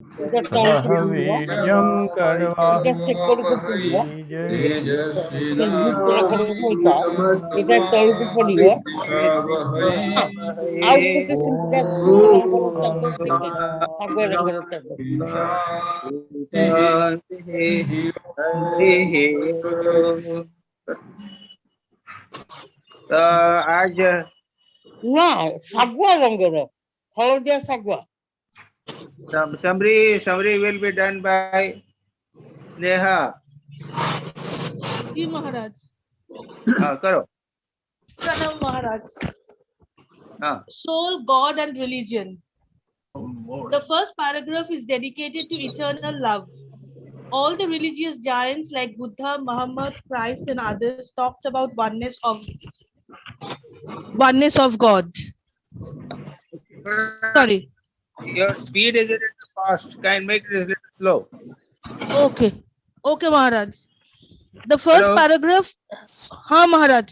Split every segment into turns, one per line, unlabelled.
এটা টাইটেল দিবা,
वीर्यं
এটা
करवावहै
চেক করে করতে দিবা, সেই
तेजस्विनावधीतमस्तु
গ্রুপ করে করে এটা এটা
मा
টাইটেল পড়িবা,
विद्विषावहै
আউটপুটে সিম্পল
ॐ
রঙের থাকবে, দেখে থাকবে রঙের থাকবে।
आज
না, সাগুয়া রঙের, হলদিয়া সাগুয়া।
summary will be done by Sneha.
Ji Maharaj.
करो.
Pranam Maharaj.
हाँ.
Soul, God and religion. The first paragraph is dedicated to eternal love. All the religious giants like Buddha, Muhammad, Christ and others talked about oneness of God. Sorry.
Your speed is a little fast. Can make it a little slow.
Okay. Okay, Maharaj. The first
Hello?
paragraph, ha Maharaj.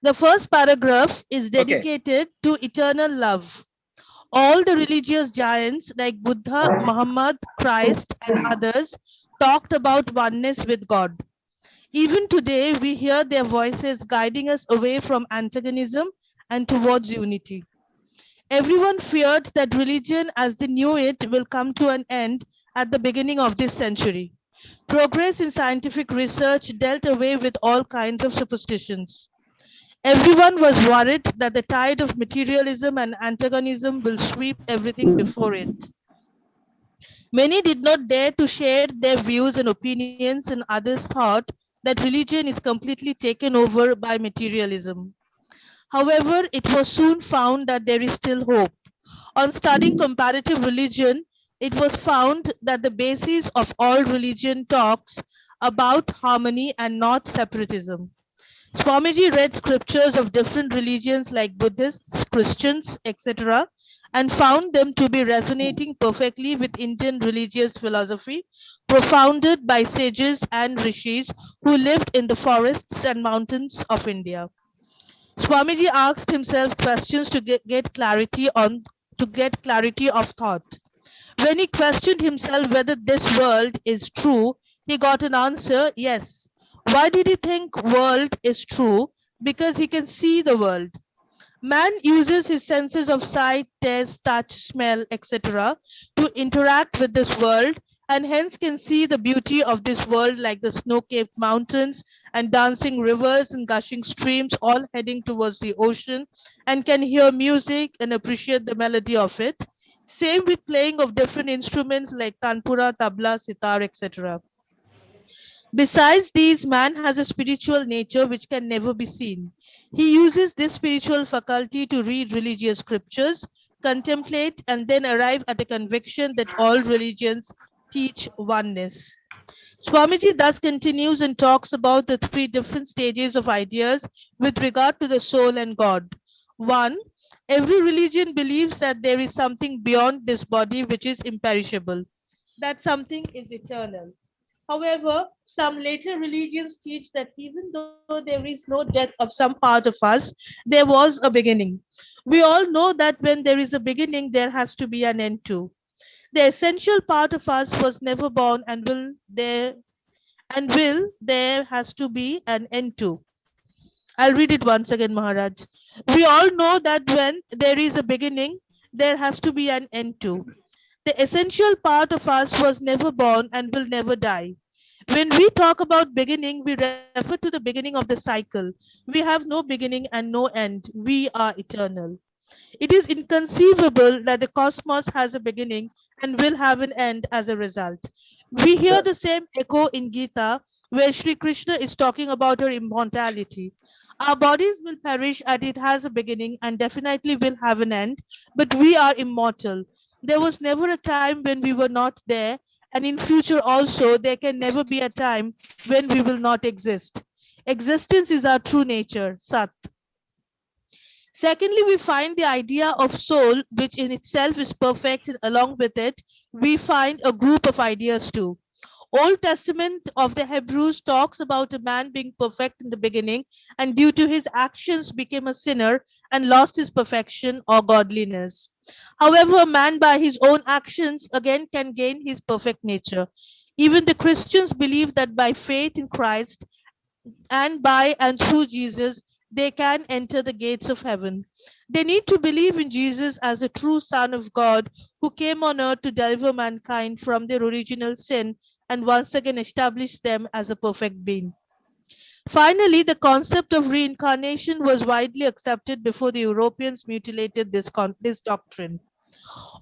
The first paragraph is dedicated to eternal love. All the religious giants like Buddha, Muhammad, Christ, and others talked about oneness with God. Even today, we hear their voices guiding us away from antagonism and towards unity. Everyone feared that religion as they knew it will come to an end at the beginning of this century. Progress in scientific research dealt away with all kinds of superstitions. Everyone was worried that the tide of materialism and antagonism will sweep everything before it. Many did not dare to share their views and opinions, and others thought that religion is completely taken over by materialism. However, it was soon found that there is still hope. On studying comparative religion, it was found that the basis of all religion talks about harmony and not separatism. Swamiji read scriptures of different religions like Buddhists, Christians, etc., and found them to be resonating perfectly with Indian religious philosophy, propounded by sages and rishis who lived in the forests and mountains of India. Swamiji asked himself questions to get clarity of thought. When he questioned himself whether this world is true, he got an answer, yes. Why did he think world is true? Because he can see the world. Man uses his senses of sight, taste, touch, smell, etc. to interact with this world and hence can see the beauty of this world like the snow-capped mountains and dancing rivers and gushing streams all heading towards the ocean and can hear music and appreciate the melody of it. Same with playing of different instruments like tanpura, tabla, sitar, etc. Besides these, man has a spiritual nature which can never be seen. He uses this spiritual faculty to read religious scriptures, contemplate, and then arrive at a conviction that all religions teach oneness. Swamiji thus continues and talks about the three different stages of ideas with regard to the soul and God. 1. Every religion believes that there is something beyond this body which is imperishable, that something is eternal. However, some later religions teach that even though there is no death of some part of us, there was a beginning. We all know that when there is a beginning, there has to be an end too. The essential part of us was never born and will there has to be an end to. I'll read it once again, Maharaj. We all know that when there is a beginning, there has to be an end to. The essential part of us was never born and will never die. When we talk about beginning, we refer to the beginning of the cycle. We have no beginning and no end. We are eternal. It is inconceivable that the cosmos has a beginning and will have an end as a result. We hear the same echo in Gita, where Sri Krishna is talking about our immortality. Our bodies will perish and it has a beginning and definitely will have an end, but we are immortal. There was never a time when we were not there, and in future also there can never be a time when we will not exist. Existence is our true nature, Sat. Secondly, we find the idea of soul, which in itself is perfect, and along with it, we find a group of ideas too. Old Testament of the Hebrews talks about a man being perfect in the beginning and due to his actions became a sinner and lost his perfection or godliness. However, man by his own actions again can gain his perfect nature. Even the Christians believe that by faith in Christ and by and through Jesus, they can enter the gates of heaven. They need to believe in Jesus as the true Son of God who came on earth to deliver mankind from their original sin and once again establish them as a perfect being. Finally, the concept of reincarnation was widely accepted before the Europeans mutilated this doctrine.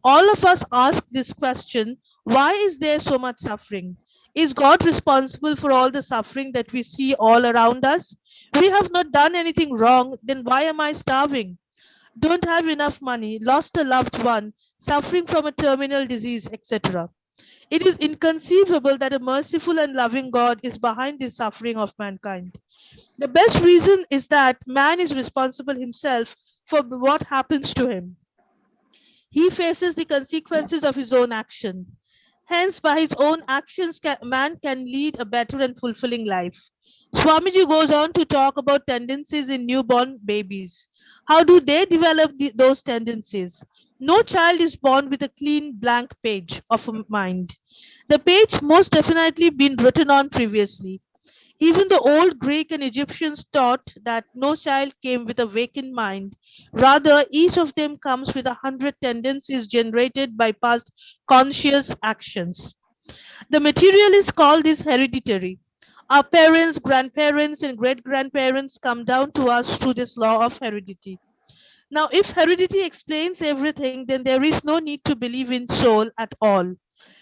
All of us ask this question: why is there so much suffering? Is God responsible for all the suffering that we see all around us? We have not done anything wrong, then why am I starving? Don't have enough money, lost a loved one, suffering from a terminal disease, etc. It is inconceivable that a merciful and loving God is behind the suffering of mankind. The best reason is that man is responsible himself for what happens to him. He faces the consequences of his own action. Hence, by his own actions, man can lead a better and fulfilling life. Swamiji goes on to talk about tendencies in newborn babies. How do they develop those tendencies? No child is born with a clean blank page of a mind. The page most definitely been written on previously. Even the old Greek and Egyptians taught that no child came with a vacant mind. Rather, each of them comes with 100 tendencies generated by past conscious actions. The materialists call this hereditary. Our parents, grandparents, and great grandparents come down to us through this law of heredity. Now, if heredity explains everything, then there is no need to believe in soul at all,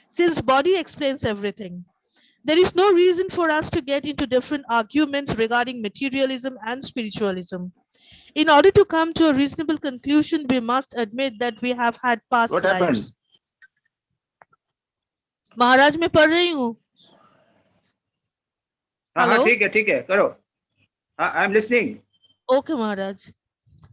since body explains everything. There is no reason for us to get into different arguments regarding materialism and spiritualism. In order to come to a reasonable conclusion, we must admit that we have had past
What
lives.
happened?
महाराज मैं पढ़ रही हूँ.
हाँ
Hello?
ठीक है करो. I am listening.
Okay, Maharaj.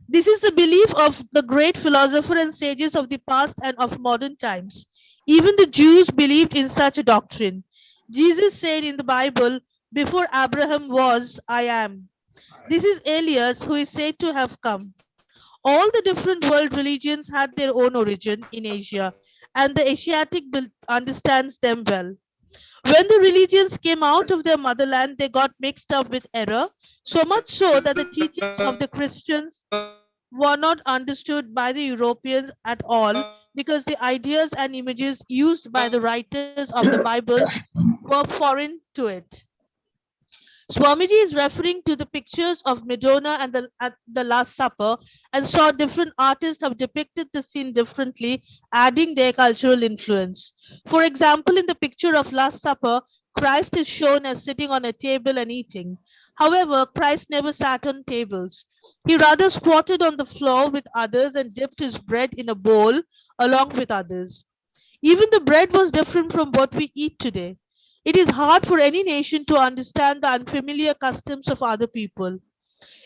This is the belief of the great philosopher and sages of the past and of modern times. Even the Jews believed in such a doctrine. Jesus said in the Bible, "Before Abraham was, I am." This is Elias who is said to have come. All the different world religions had their own origin in Asia, and the Asiatic understands them well. When the religions came out of their motherland, they got mixed up with error, so much so that the teachings of the Christians were not understood by the Europeans at all, because the ideas and images used by the writers of the Bible were foreign to it. Swamiji is referring to the pictures of Madonna and at the Last Supper and saw different artists have depicted the scene differently, adding their cultural influence. For example, in the picture of Last Supper, Christ is shown as sitting on a table and eating. However, Christ never sat on tables. He rather squatted on the floor with others and dipped his bread in a bowl along with others. Even the bread was different from what we eat today. It is hard for any nation to understand the unfamiliar customs of other people.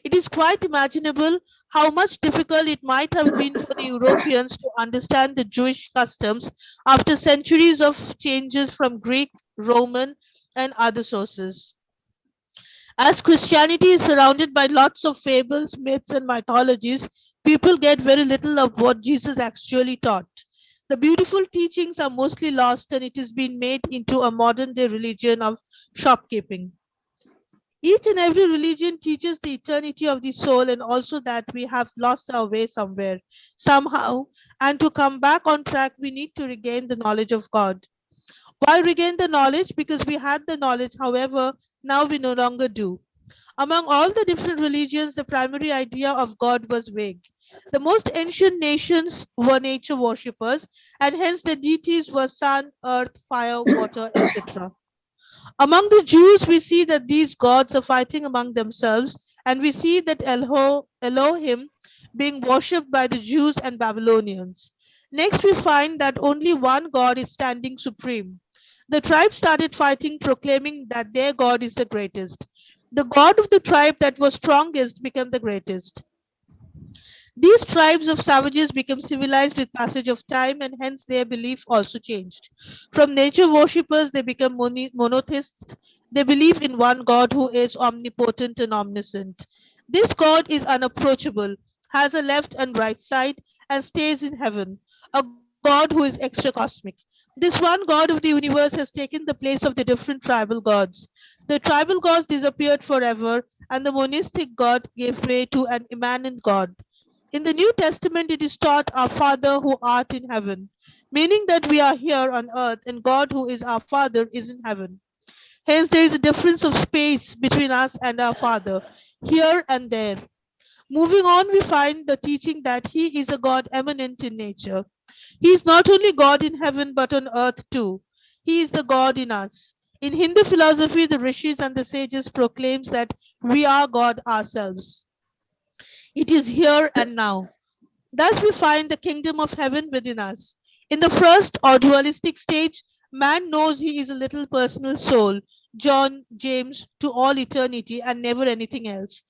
It is quite imaginable how much difficult it might have been for the Europeans to understand the Jewish customs after centuries of changes from Greek, Roman, and other sources. As Christianity is surrounded by lots of fables, myths, and mythologies, people get very little of what Jesus actually taught. The beautiful teachings are mostly lost, and it has been made into a modern day religion of shopkeeping. Each and every religion teaches the eternity of the soul and also that we have lost our way somewhere, somehow, and to come back on track, we need to regain the knowledge of God. Why regain the knowledge? Because we had the knowledge, however, now we no longer do. Among all the different religions, the primary idea of God was vague. The most ancient nations were nature worshippers, and hence the deities were sun, earth, fire, water, etc. Among the Jews, we see that these gods are fighting among themselves, and we see that Elohim being worshipped by the Jews and Babylonians. Next, we find that only one God is standing supreme. The tribe started fighting, proclaiming that their God is the greatest. The God of the tribe that was strongest became the greatest. These tribes of savages became civilized with passage of time, and hence their belief also changed. From nature worshippers, they become monotheists. They believe in one God who is omnipotent and omniscient. This God is unapproachable, has a left and right side, and stays in heaven, a God who is extra cosmic. This one God of the universe has taken the place of the different tribal gods. The tribal gods disappeared forever, and the monistic God gave way to an immanent God. In the New Testament, it is taught, Our Father who art in heaven, meaning that we are here on earth and God who is our Father is in heaven. Hence, there is a difference of space between us and our Father, here and there. Moving on, we find the teaching that He is a God eminent in nature. He is not only God in heaven but on earth too. He is the God in us. In Hindu philosophy, the rishis and the sages proclaims that we are God ourselves. It is here and now. Thus, we find the kingdom of heaven within us. In the first or dualistic stage, man knows he is a little personal soul, John, James, to all eternity and never anything else.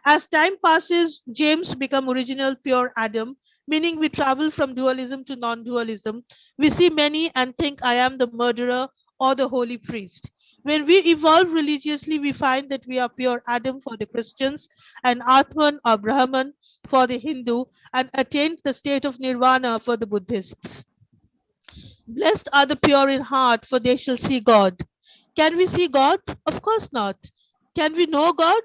As time passes, James become original pure Adam, meaning we travel from dualism to non-dualism. We see many and think I am the murderer or the holy priest. When we evolve religiously, we find that we are pure Adam for the Christians and Atman or Brahman for the Hindu and attained the state of nirvana for the Buddhists. Blessed are the pure in heart, for they shall see God. Can we see God? Of course not. Can we know God?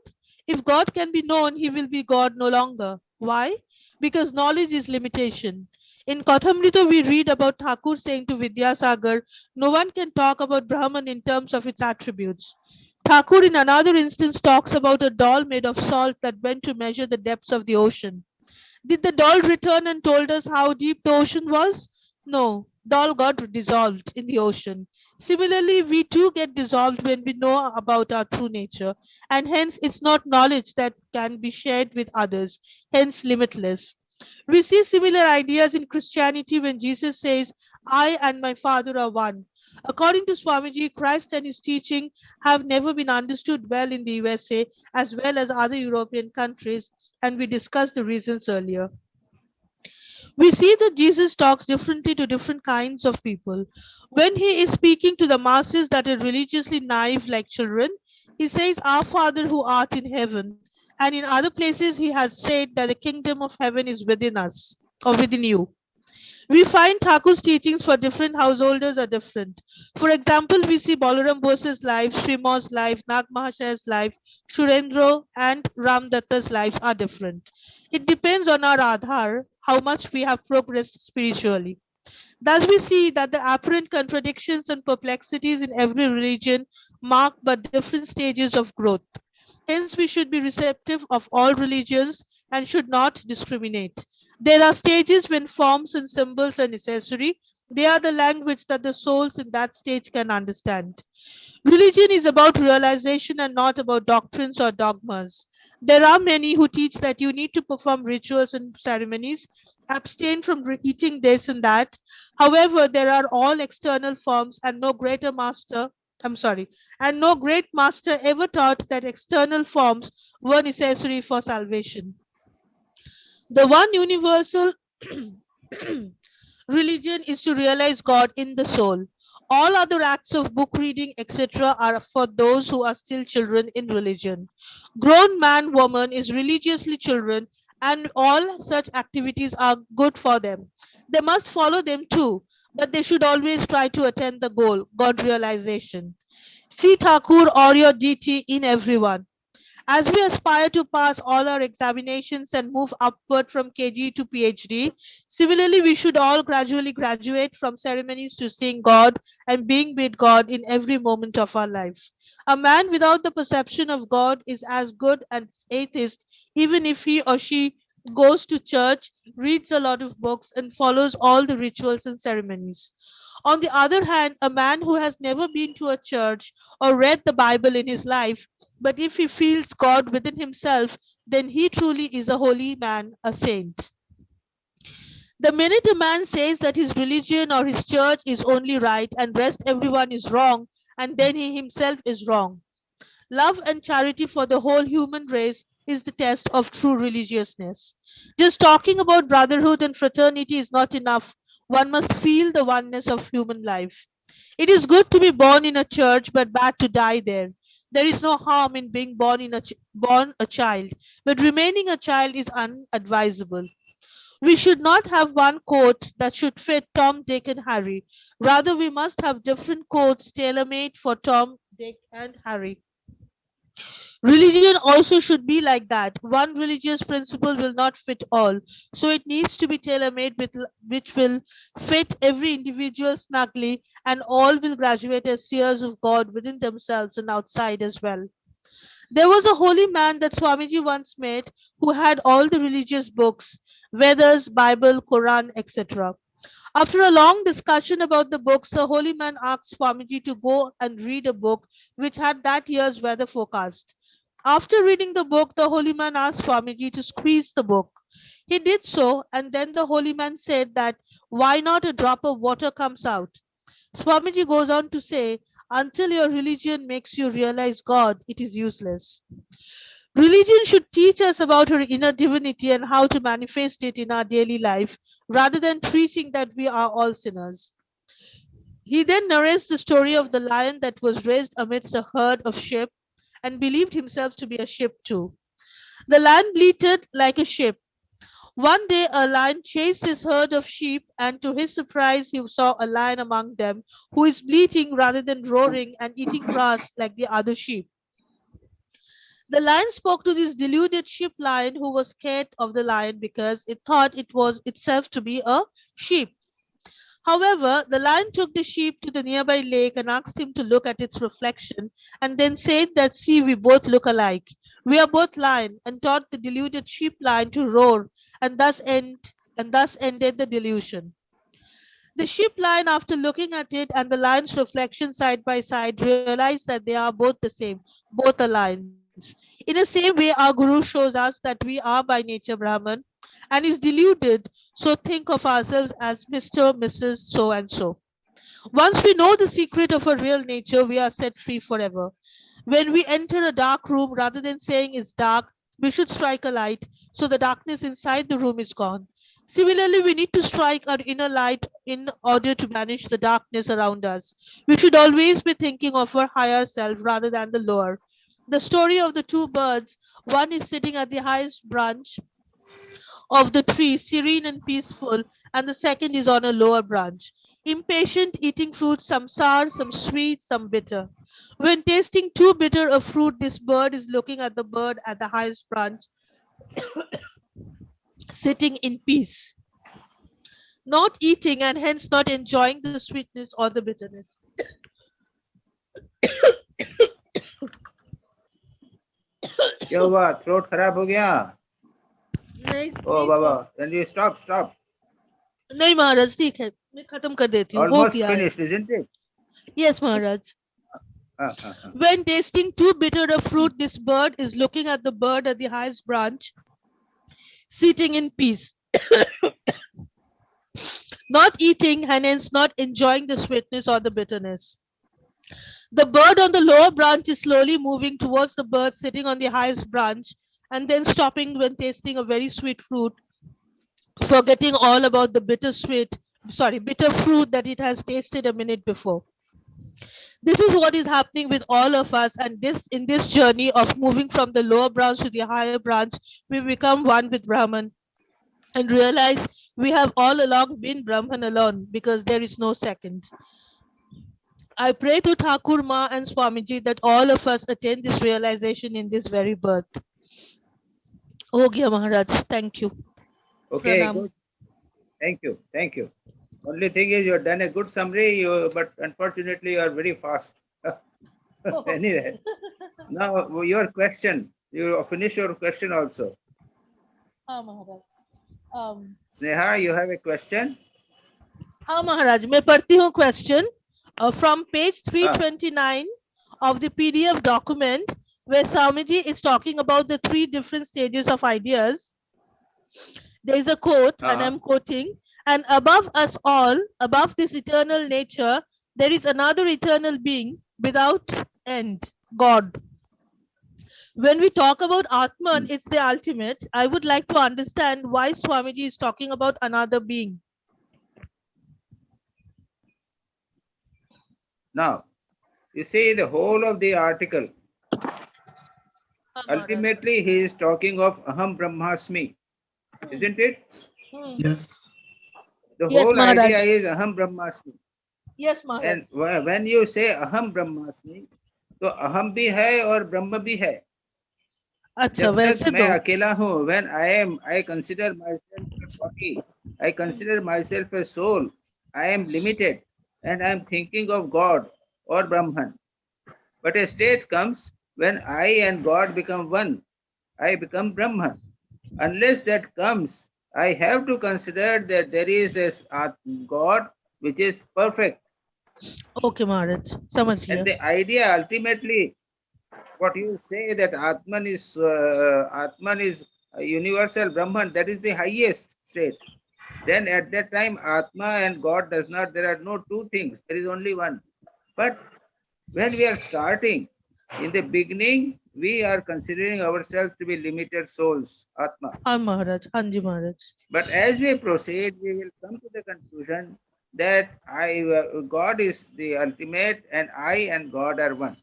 If God can be known, he will be God no longer. Why? Because knowledge is limitation. In Kathamrita, we read about Thakur saying to Vidyasagar, no one can talk about Brahman in terms of its attributes. Thakur, in another instance, talks about a doll made of salt that went to measure the depths of the ocean. Did the doll return and told us how deep the ocean was? No, doll got dissolved in the ocean. Similarly, we too get dissolved when we know about our true nature, and hence it's not knowledge that can be shared with others, hence limitless. We see similar ideas in Christianity when Jesus says, I and my Father are one. According to Swamiji, Christ and his teaching have never been understood well in the USA as well as other European countries, and we discussed the reasons earlier. We see that Jesus talks differently to different kinds of people. When he is speaking to the masses that are religiously naive like children, he says, Our Father who art in heaven. And in other places, he has said that the kingdom of heaven is within us or within you. We find Thakur's teachings for different householders are different. For example, we see Balaram Bose's life, Srimo's life, Nag Mahashaya's life, Shurendra and Ram Datta's lives are different. It depends on our Aadhar, how much we have progressed spiritually. Thus, we see that the apparent contradictions and perplexities in every religion mark but different stages of growth. Hence, we should be receptive of all religions and should not discriminate. There are stages when forms and symbols are necessary. They are the language that the souls in that stage can understand. Religion is about realization and not about doctrines or dogmas. There are many who teach that you need to perform rituals and ceremonies, abstain from eating this and that. However, there are all external forms and no greater master. And no great master ever taught that external forms were necessary for salvation. The one universal religion is to realize God in the soul. All other acts of book reading, etc., are for those who are still children in religion. Grown man, woman is religiously children, and all such activities are good for them. They must follow them too, but they should always try to attain the goal, God realization. See Thakur or your DT in everyone. As we aspire to pass all our examinations and move upward from KG to PhD, similarly, we should all gradually graduate from ceremonies to seeing God and being with God in every moment of our life. A man without the perception of God is as good as atheist, even if he or she goes to church, reads a lot of books, and follows all the rituals and ceremonies. On the other hand, a man who has never been to a church or read the Bible in his life, but if he feels God within himself, then he truly is a holy man, a saint. The minute a man says that his religion or his church is only right and rest everyone is wrong, and then he himself is wrong. Love and charity for the whole human race is the test of true religiousness. Just talking about brotherhood and fraternity is not enough. One must feel the oneness of human life. It is good to be born in a church, but bad to die there. There is no harm in being born a child, but remaining a child is unadvisable. We should not have one coat that should fit Tom, Dick, and Harry. Rather, we must have different coats tailor made for Tom, Dick, and Harry. Religion also should be like that. One religious principle will not fit all, so it needs to be tailor made which will fit every individual snugly, and all will graduate as seers of God within themselves and outside as well. There was a holy man that Swamiji once met who had all the religious books, Vedas, Bible, Quran, etc. After a long discussion about the books, the holy man asked Swamiji to go and read a book which had that year's weather forecast. After reading the book, the holy man asked Swamiji to squeeze the book. He did so, and then the holy man said that why not a drop of water comes out. Swamiji goes on to say, until your religion makes you realize God, it is useless. Religion should teach us about our inner divinity and how to manifest it in our daily life, rather than preaching that we are all sinners. He then narrates the story of the lion that was raised amidst a herd of sheep and believed himself to be a sheep too. The lion bleated like a sheep. One day a lion chased his herd of sheep, and to his surprise, he saw a lion among them who is bleating rather than roaring and eating grass like the other sheep. The lion spoke to this deluded sheep lion who was scared of the lion because it thought it was itself to be a sheep. However, the lion took the sheep to the nearby lake and asked him to look at its reflection, and then said that, see, we both look alike. We are both lion, and taught the deluded sheep lion to roar, and thus ended the delusion. The sheep lion, after looking at it and the lion's reflection side by side, realized that they are both the same, both are lions. In the same way, our Guru shows us that we are by nature Brahman and is deluded, so think of ourselves as Mr., Mrs., so and so. Once we know the secret of our real nature, we are set free forever. When we enter a dark room, rather than saying it's dark, we should strike a light so the darkness inside the room is gone. Similarly, we need to strike our inner light in order to banish the darkness around us. We should always be thinking of our higher self rather than the lower. The story of the two birds, one is sitting at the highest branch of the tree, serene and peaceful, and the second is on a lower branch, impatient, eating fruit, some sour, some sweet, some bitter. When tasting too bitter a fruit, this bird is looking at the bird at the highest branch, sitting in peace, not eating and hence not enjoying the sweetness or the bitterness.
क्या हुआ? Throat खराब हो गया? ओ बाबा, then you stop.
नहीं महाराज, ठीक है, मैं खत्म कर देती हूँ.
Almost finished, isn't it?
Yes, Maharaj. When tasting too bitter a fruit, this bird is looking at the bird at the highest branch, sitting in peace, not eating and hence not enjoying the sweetness or the bitterness. The bird on the lower branch is slowly moving towards the bird sitting on the highest branch and then stopping when tasting a very sweet fruit, forgetting all about the bitter fruit that it has tasted a minute before. This is what is happening with all of us, and in this journey of moving from the lower branch to the higher branch, we become one with Brahman and realize we have all along been Brahman alone because there is no second. I pray to Thakur Ma and Swamiji that all of us attain this realization in this very birth. Ho gaya Maharaj, thank you.
Okay,
Pranam.
good. Thank you. Only thing is you have done a good summary, but unfortunately you are very fast. Anyway, now your question. You finish your question also.
Maharaj.
Sneha, you have a question?
Maharaj, मैं पढ़ती हूँ question from page 329 of the PDF document where Swamiji is talking about the 3 different stages of ideas. There is a quote, and I'm quoting, and above us all, above this eternal nature, there is another eternal being without end, God. When we talk about Atman, it's the ultimate. I would like to understand why Swamiji is talking about another being.
Now, you see the whole of the article. Ultimately, he is talking of Aham Brahmasmi, isn't it?
Yes.
The
Yes,
whole
Maharaj.
idea is Aham Brahmasmi.
Yes, Maharaj.
And when you say Aham Brahmasmi, तो अहम भी है और ब्रह्म भी है.
अच्छा,
जब
वैसे
तक मैं
तो
अकेला हूँ, when I consider myself a body, I consider myself a soul, I am limited and I am thinking of God or Brahman. But a state comes when I and God become one. I become Brahman. Unless that comes, I have to consider that there is a God which is perfect.
Okay, Maharaj. समझ
And
लिया.
the idea ultimately, what you say that Atman is universal Brahman, that is the highest state. Then at that time, Atma and God does not, there are no two things, there is only one. But when we are starting, in the beginning, we are considering ourselves to be limited souls, Atma.
हाँ महाराज, हाँ जी महाराज.
But as we proceed, we will come to the conclusion that God is the ultimate and I and God are one.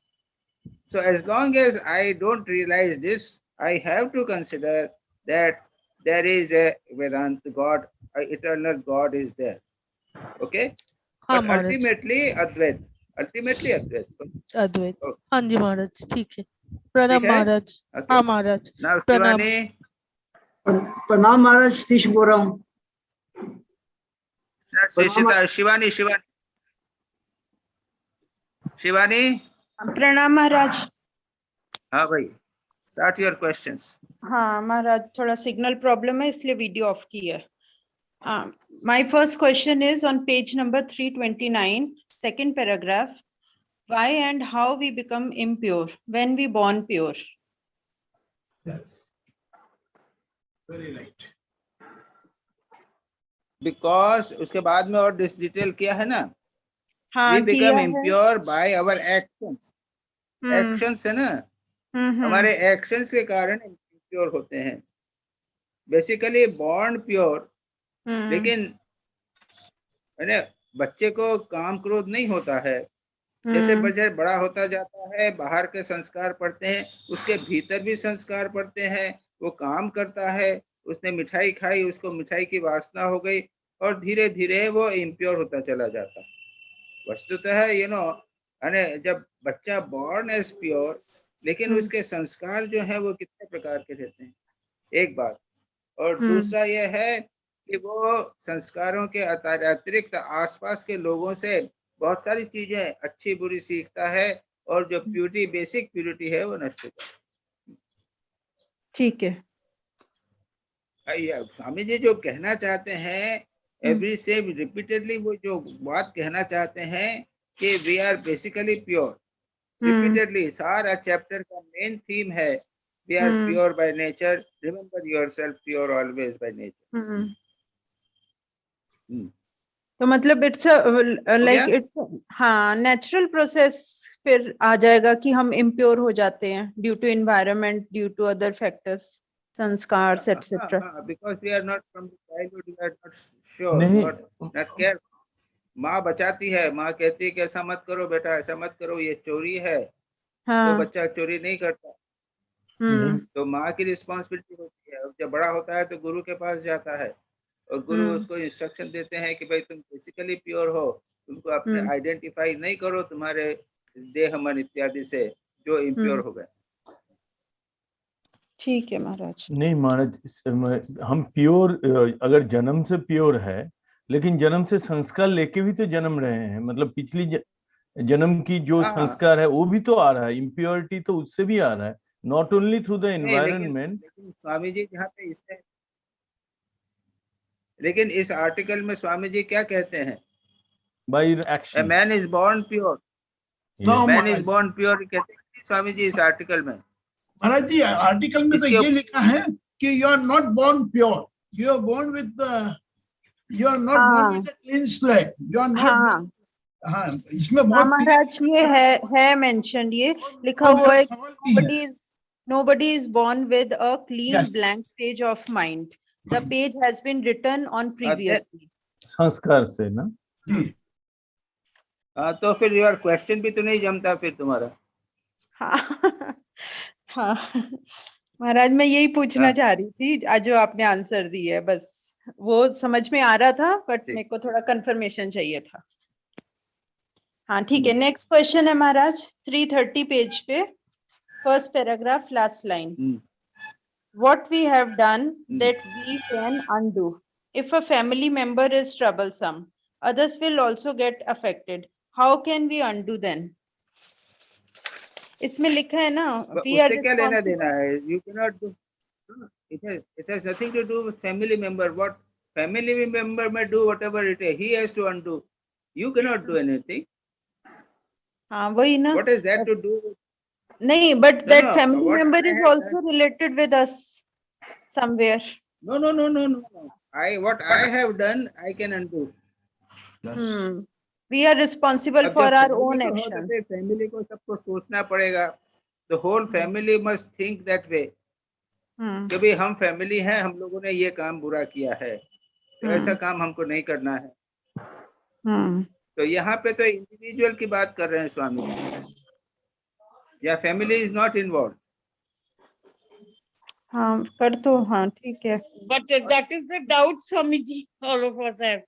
So as long as I don't realize this, I have to consider that there is a Vedanta God, eternal God is there. Okay?
हाँ
But
Maharaj.
ultimately Advait. Ultimately Advait.
Advaita.
Okay.
हाँ जी महाराज, ठीक है. प्रणाम
ठीक है?
महाराज.
Okay.
हाँ महाराज.
Now
प्रणाम.
Shivani.
प्रणाम महाराज, सतीश बोल रहा हूँ.
Shivani.
प्रणाम महाराज.
हाँ भाई, start your questions.
हाँ महाराज, थोड़ा सिग्नल प्रॉब्लम है इसलिए वीडियो ऑफ की है. My first question is on page number 329, second paragraph. Why and how we become impure when we born pure?
Yes. Very right.
Because उसके बाद में और डिटेल किया है ना.
हाँ,
We become
किया है.
impure by our actions. Actions है ना. हमारे actions के कारण impure होते हैं. Basically born pure. लेकिन बच्चे को काम क्रोध नहीं होता है. जैसे बच्चा बड़ा होता जाता है, बाहर के संस्कार पड़ते हैं, उसके भीतर भी संस्कार पड़ते हैं, वो काम करता है, उसने मिठाई खाई, उसको मिठाई की वासना हो गई और धीरे धीरे वो इम्प्योर होता चला जाता है. वस्तुतः जब बच्चा बॉर्न एज प्योर, लेकिन उसके संस्कार जो है वो कितने प्रकार के रहते हैं, एक बात. और दूसरा ये है कि वो संस्कारों के अतिरिक्त आसपास के लोगों से बहुत सारी चीजें अच्छी बुरी सीखता है और जो प्यूरिटी, बेसिक प्यूरिटी है वो नष्ट होता है.
ठीक है.
स्वामी जी जो कहना चाहते हैं, एवरी सेम रिपीटेडली वो जो बात कहना चाहते हैं कि we are basically pure. Repeatedly सारा चैप्टर का मेन थीम है we are pure by nature. Remember yourself pure always by nature.
तो मतलब इट्स लाइक इट्स हाँ नेचुरल प्रोसेस फिर आ जाएगा कि हम इम्प्योर हो जाते हैं due to environment, due to other factors, sanskar etcetera.
Because we are not from the childhood, we are not sure, not care. माँ बचाती है, माँ कहती है कि ऐसा मत करो बेटा, ऐसा मत करो, ये चोरी है. तो बच्चा चोरी नहीं करता. तो माँ की रिस्पॉन्सिबिलिटी होती है. जब बड़ा होता है तो गुरु के पास जाता है और गुरु उसको इंस्ट्रक्शन देते हैं कि भाई तुम बेसिकली प्योर हो, तुमको अपने आइडेंटिफाई नहीं करो तुम्हारे देह मन इत्यादि से जो इम्प्योर हो गए.
ठीक है महाराज.
नहीं महाराज, हम प्योर अगर जन्म से प्योर है, लेकिन जन्म से संस्कार लेके भी तो जन्म रहे हैं. मतलब पिछली जन्म की जो संस्कार है वो भी तो आ रहा है. इम्प्योरिटी तो उससे भी आ रहा है, not only through the environment.
लेकिन स्वामी जी यहाँ पे इसमें, लेकिन इस आर्टिकल में स्वामी जी क्या कहते हैं? By action man is born pure. Man is born pure कहते हैं स्वामी जी इस आर्टिकल में.
महाराज जी आर्टिकल में तो ये लिखा है कि you are not born pure, you are born with you are not born with clean slate, you are not. हाँ, इसमें बहुत
महाराज ये है मेंशन, ये लिखा हुआ है body is Nobody is born with a clean
Yes.
blank page of mind. The page has been written on previously.
संस्कार से ना।
जी।
हाँ, तो फिर यार क्वेश्चन भी तो नहीं जमता फिर तुम्हारा।
हाँ हाँ महाराज, मैं यही पूछना
हाँ।
चाह रही थी, आज जो आपने आंसर दी है, बस वो समझ में आ रहा था, बट
ठीक।
मेरे को थोड़ा कंफर्मेशन चाहिए था। हाँ ठीक है, नेक्स्ट क्वेश्चन है महाराज 330 पेज पे, first paragraph, last line. What we have done that we can undo. If a family member is troublesome, others will also get affected. How can we undo then? इसमें लिखा है ना, we are
उससे क्या लेना देना
responsible.
है? You cannot do. It has nothing to do with family member. What family member may do whatever it is, he has to undo. You cannot do anything.
हाँ वही ना.
What is that to do with?
नहीं, but
No,
that
no.
family
What
member
I
is
have
also
done.
related with us somewhere.
No. What I have done, I can undo.
Yes.
We are responsible
अब
for
जब
our
family
own
को हो तो
actions.
फिर family को सबको सोचना पड़ेगा. The whole family must think that way. कि भाई हम फैमिली हैं, हम लोगों ने ये काम बुरा किया है, तो ऐसा काम हमको नहीं करना है. तो यहाँ पे तो इंडिविजुअल की बात कर रहे हैं स्वामी, या फैमिली इज नॉट इन्वॉल्व.
हाँ कर दो, हाँ ठीक है.
But that is the doubt, Swamiji, all of us have.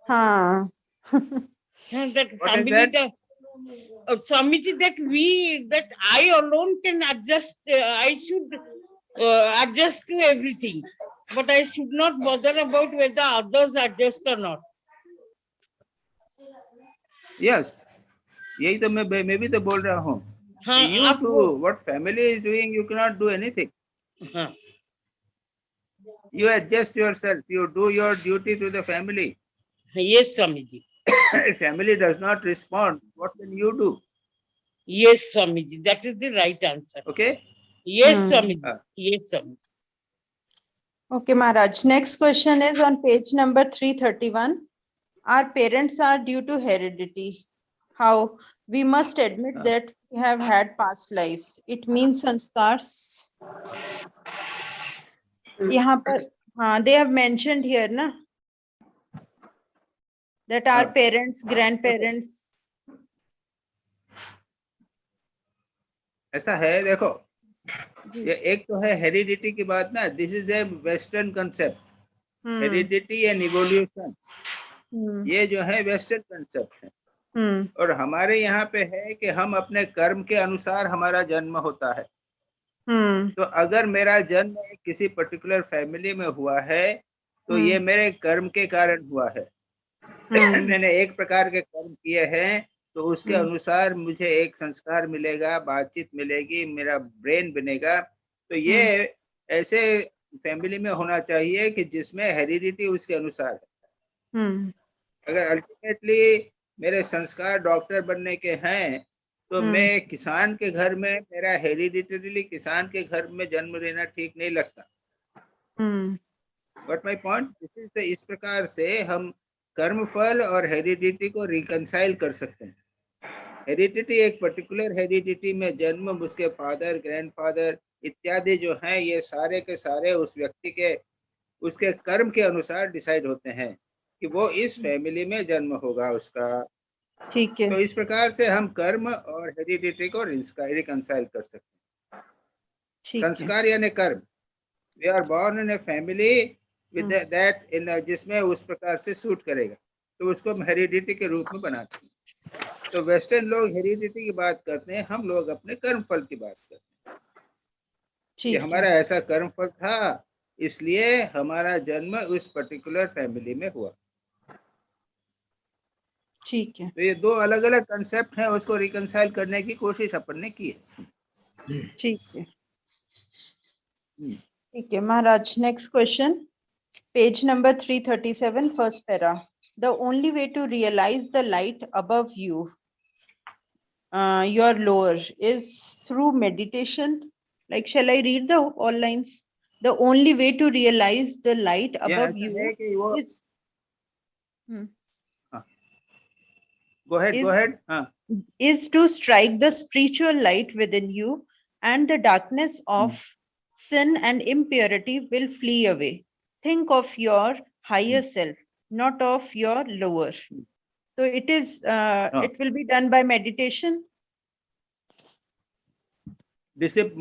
हाँ.
That
What is
family,
that?
Swamiji, that I alone can adjust, I should adjust to everything. But I should not bother about whether others adjust or not.
Yes. यही तो मैं भी तो बोल रहा हूँ.
हाँ,
You
आप
do
वो-
what family is doing, you cannot do anything.
हाँ.
You adjust yourself. You do your duty to the family.
Yes, Swamiji.
If family does not respond, what can you do?
Yes, Swamiji. That is the right answer.
Okay.
Yes, Swamiji. Yes, Swamiji.
Okay, Maharaj. Next question is on page number 331. Our parents are due to heredity. How? We must admit that we have had past lives. It means sanskars. यहाँ पर, हाँ, they have mentioned here ना, that our parents, grandparents.
ऐसा है, देखो, ये एक तो है हेरिडिटी की बात ना. This is a western concept. Heredity and evolution, ये जो है वेस्टर्न कंसेप्ट है. और हमारे यहाँ पे है कि हम अपने कर्म के अनुसार हमारा जन्म होता है. तो अगर मेरा जन्म किसी पर्टिकुलर फैमिली में हुआ है, तो ये मेरे कर्म के कारण हुआ है. मैंने एक प्रकार के कर्म किए हैं, तो उसके अनुसार मुझे एक संस्कार मिलेगा, बातचीत मिलेगी, मेरा ब्रेन बनेगा. तो ये ऐसे फैमिली में होना चाहिए कि जिसमें हेरिडिटी उसके अनुसार है. अगर अल्टीमेटली मेरे संस्कार डॉक्टर बनने के हैं, तो मैं किसान के घर में, मेरा हेरिडिटरीली किसान के घर में जन्म लेना ठीक नहीं लगता. बट माय पॉइंट इस प्रकार से हम कर्मफल और हेरिडिटी को रिकंसाइल कर सकते हैं. हेरिडिटी एक पर्टिकुलर हेरिडिटी में जन्म, उसके फादर, ग्रैंडफादर इत्यादि जो हैं, ये सारे के सारे उस व्यक्ति के उसके कर्म के अनुसार डिसाइड होते हैं कि वो इस फैमिली में जन्म होगा उसका.
ठीक है.
तो इस प्रकार से हम कर्म और हेरिडिटी को रिकंसाइल कर सकते हैं. संस्कार यानी कर्म. We are born in a family with that in, जिसमें उस प्रकार से सूट करेगा, तो उसको हम हेरिडिटी के रूप में बनाते हैं. तो वेस्टर्न लोग हेरिडिटी की बात करते हैं, हम लोग अपने कर्म फल की बात करते हैं कि हमारा ऐसा कर्म फल था, इसलिए हमारा जन्म उस पर्टिकुलर फैमिली में हुआ.
ठीक है.
तो ये दो अलग अलग कंसेप्ट हैं, उसको रिकंसाइल करने की कोशिश अपन ने की है.
ठीक है. ठीक है Maharaj. Next question, page number 337, first para. The only way to realize the light above you, your lower, is through meditation. Like, shall I read the all lines? The only way to realize the light above you is.
Go ahead.
Is to strike the spiritual light within you and the darkness of sin and impurity will flee away. Think of your higher self, not of your lower. So it will be done by meditation.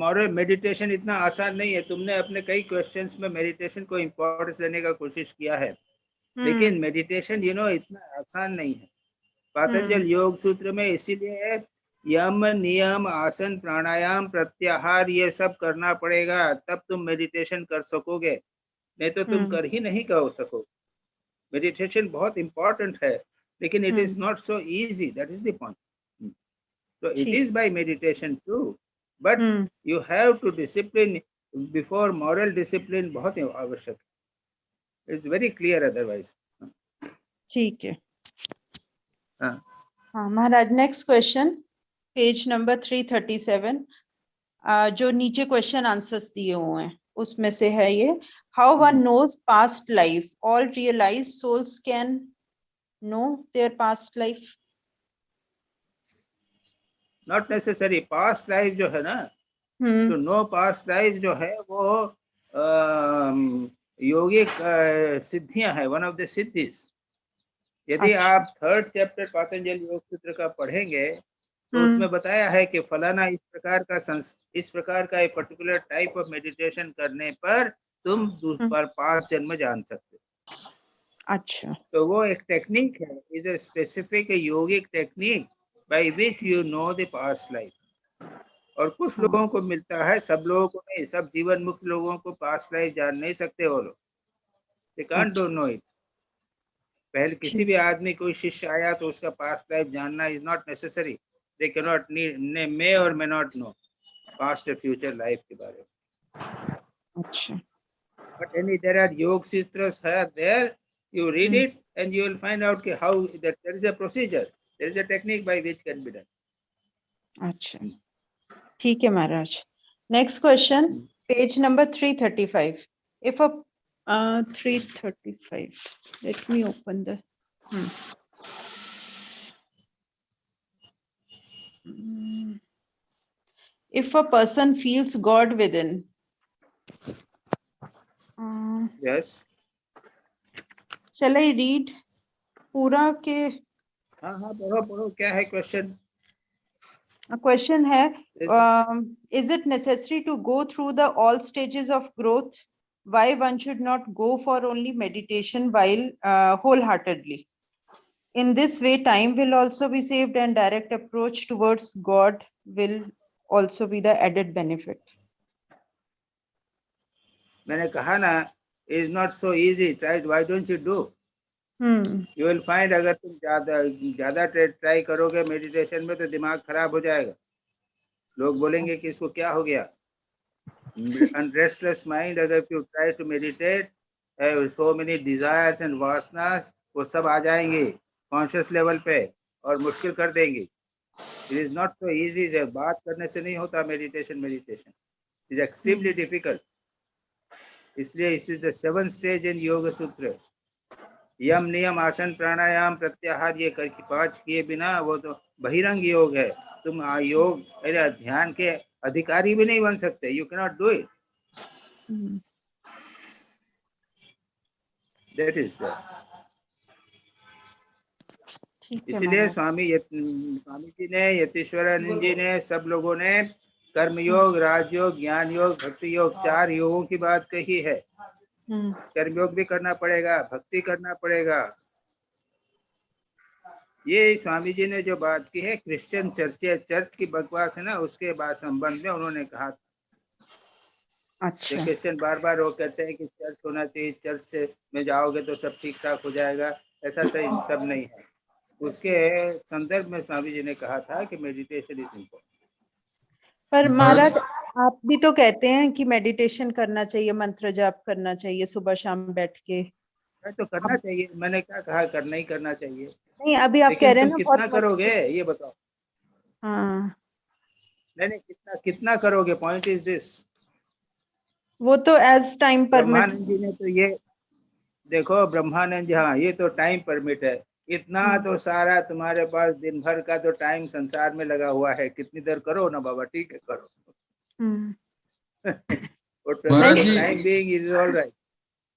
Moral meditation इतना आसान नहीं है. तुमने अपने कई questions में meditation को importance देने का कोशिश किया है, लेकिन मेडिटेशन इतना आसान नहीं है. पातंजल योग सूत्र में इसीलिए है यम नियम आसन प्राणायाम प्रत्याहार ये सब करना पड़ेगा, तब तुम मेडिटेशन कर सकोगे, नहीं तो तुम कर ही नहीं कर सकोगे. मेडिटेशन बहुत इंपॉर्टेंट है, लेकिन it is not so easy. That is the point. So it is by meditation too, but you have to discipline before moral discipline बहुत आवश्यक है. It's very clear otherwise.
ठीक है. हाँ महाराज, नेक्स्ट क्वेश्चन पेज नंबर 337. जो नीचे question answers दिए हुए हैं उसमें से है ये. How one knows past life. All realized souls can know their past life.
Not necessary. Past life जो है ना, तो नो पास्ट लाइफ जो है वो योगिक सिद्धियां है, वन ऑफ द सिद्धीज. यदि आप 3rd चैप्टर पातंजल योग सूत्र का पढ़ेंगे तो उसमें बताया है कि फलाना इस प्रकार का एक पर्टिकुलर टाइप ऑफ मेडिटेशन करने पर तुम पर 5 जन्म जान सकते हो.
अच्छा.
तो वो एक टेक्निक है, is a specific yogic technique by which you know the past life. और कुछ लोगों को मिलता है, सब लोगों को नहीं. सब जीवन मुक्त लोगों को पास्ट लाइफ जान नहीं सकते वो लोग. They can't don't know it. पहले किसी भी आदमी कोई शिष्य आया तो उसका पास्ट लाइफ जानना is not necessary. They cannot may or may not know past or future life के बारे में.
अच्छा.
But there are yoga sutras are there. You read it and you will find out how that there is a procedure. There is a technique by which can be done.
अच्छा, ठीक है Maharaj. Next question page number 335. If a 335, let me open the if a person feels God within.
Yes.
Shall I read पूरा के?
हाँ पढ़ो क्या है question.
Question है is it necessary to go through the all stages of growth? Why one should not go for only meditation while wholeheartedly? In this way time will also be saved and direct approach towards God will also be the added benefit.
मैंने कहा ना, is not so easy. Try. Why don't you do? You will find अगर तुम ज्यादा try करोगे meditation में तो दिमाग खराब हो जाएगा. लोग बोलेंगे कि इसको क्या हो गया. Restless mind, अगर you try to meditate, so many desires and vasanas वो सब आ जाएंगे कॉन्शियस लेवल पे और मुश्किल कर देंगे. It is not so easy. बात करने से नहीं होता meditation. It is extremely difficult. इसलिए it is the 7th stage in Yoga Sutra. यम नियम आसन प्राणायाम प्रत्याहार ये करके 5 किए बिना वो तो बहिरंग योग है. तुम योग ध्यान के अधिकारी भी नहीं बन सकते. You can not do it. That is इसलिए स्वामी जी ने, यतीश्वरानंद जी ने, सब लोगों ने कर्म योग, राजयोग, ज्ञान योग, भक्ति योग 4 योगों की बात कही है. कर्मयोग भी करना पड़ेगा, भक्ति करना पड़ेगा. ये स्वामी जी ने जो बात की है क्रिश्चियन चर्च की बकवास है ना, उसके बाद संबंध में उन्होंने कहा. अच्छा. क्रिश्चियन बार वो कहते हैं कि चर्च होना चाहिए, चर्च से में जाओगे तो सब ठीक ठाक हो जाएगा. ऐसा सही सब नहीं है. उसके संदर्भ में स्वामी जी ने कहा था कि मेडिटेशन इज इम्पोर्टेंट.
पर महाराज आप भी तो कहते हैं कि मेडिटेशन करना चाहिए, मंत्र जाप करना चाहिए सुबह शाम बैठ के.
तो करना चाहिए. मैंने क्या कहा करना ही करना चाहिए.
नहीं अभी आप कह रहे हैं ना
कितना करोगे ये बताओ.
हाँ
नहीं कितना करोगे. Point is this.
वो तो एज टाइम परमिट.
ब्रह्मानंद जी ने तो ये देखो, ब्रह्मानंद जी, हाँ ये तो टाइम परमिट है. इतना तो सारा तुम्हारे पास दिन भर का तो टाइम संसार में लगा हुआ है. कितनी देर करो ना बाबा, ठीक है करो. For
Maharaj
the
ji
time being, it is all right.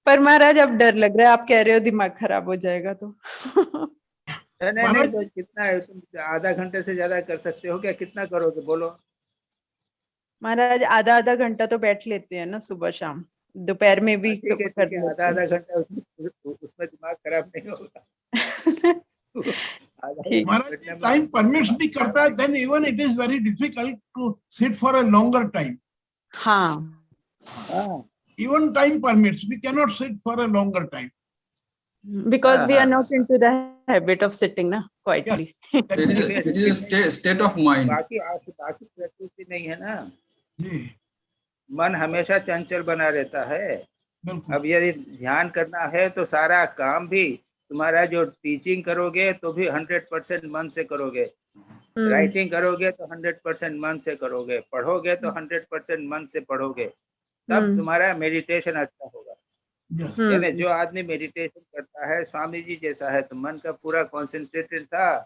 पर महाराज अब डर लग रहा है, आप कह रहे हो दिमाग खराब हो जाएगा तो।
नहीं
महाराज
तो कितना है, तुम आधा घंटे से ज्यादा कर सकते हो क्या? कितना करोगे बोलो?
महाराज आधा आधा घंटा तो बैठ लेते हैं ना, सुबह शाम, दोपहर में भी
ठीक है
कर
आधा
लेते
आधा घंटा, उसमें दिमाग खराब नहीं होगा।
हैं।
आधा
ठीक।
महाराज
घंटे में
टाइम परमिट्स
दिमाग
भी
खराब
करता है,
नहीं
then even it is very difficult to sit for a longer time.
हाँ,
होगा। हाँ
Even time permits, we cannot sit for a longer time.
because we are
हाँ,
not into the habit of sitting ना quietly.
Yes, that
it is
is
it is a state of mind.
बाकी प्रकृति नहीं है ना,
जी,
मन हमेशा चंचल बना रहता है।
बिल्कुल।
अब यदि ध्यान करना है तो सारा काम भी तुम्हारा, जो टीचिंग करोगे तो भी 100% मन से करोगे, राइटिंग करोगे तो 100% मन से करोगे, पढ़ोगे तो 100% मन से पढ़ोगे, तब तुम्हारा मेडिटेशन अच्छा होगा।
Yes.
यानी जो आदमी मेडिटेशन करता है, स्वामी जी जैसा है, तो मन का पूरा कॉन्सेंट्रेटेड था,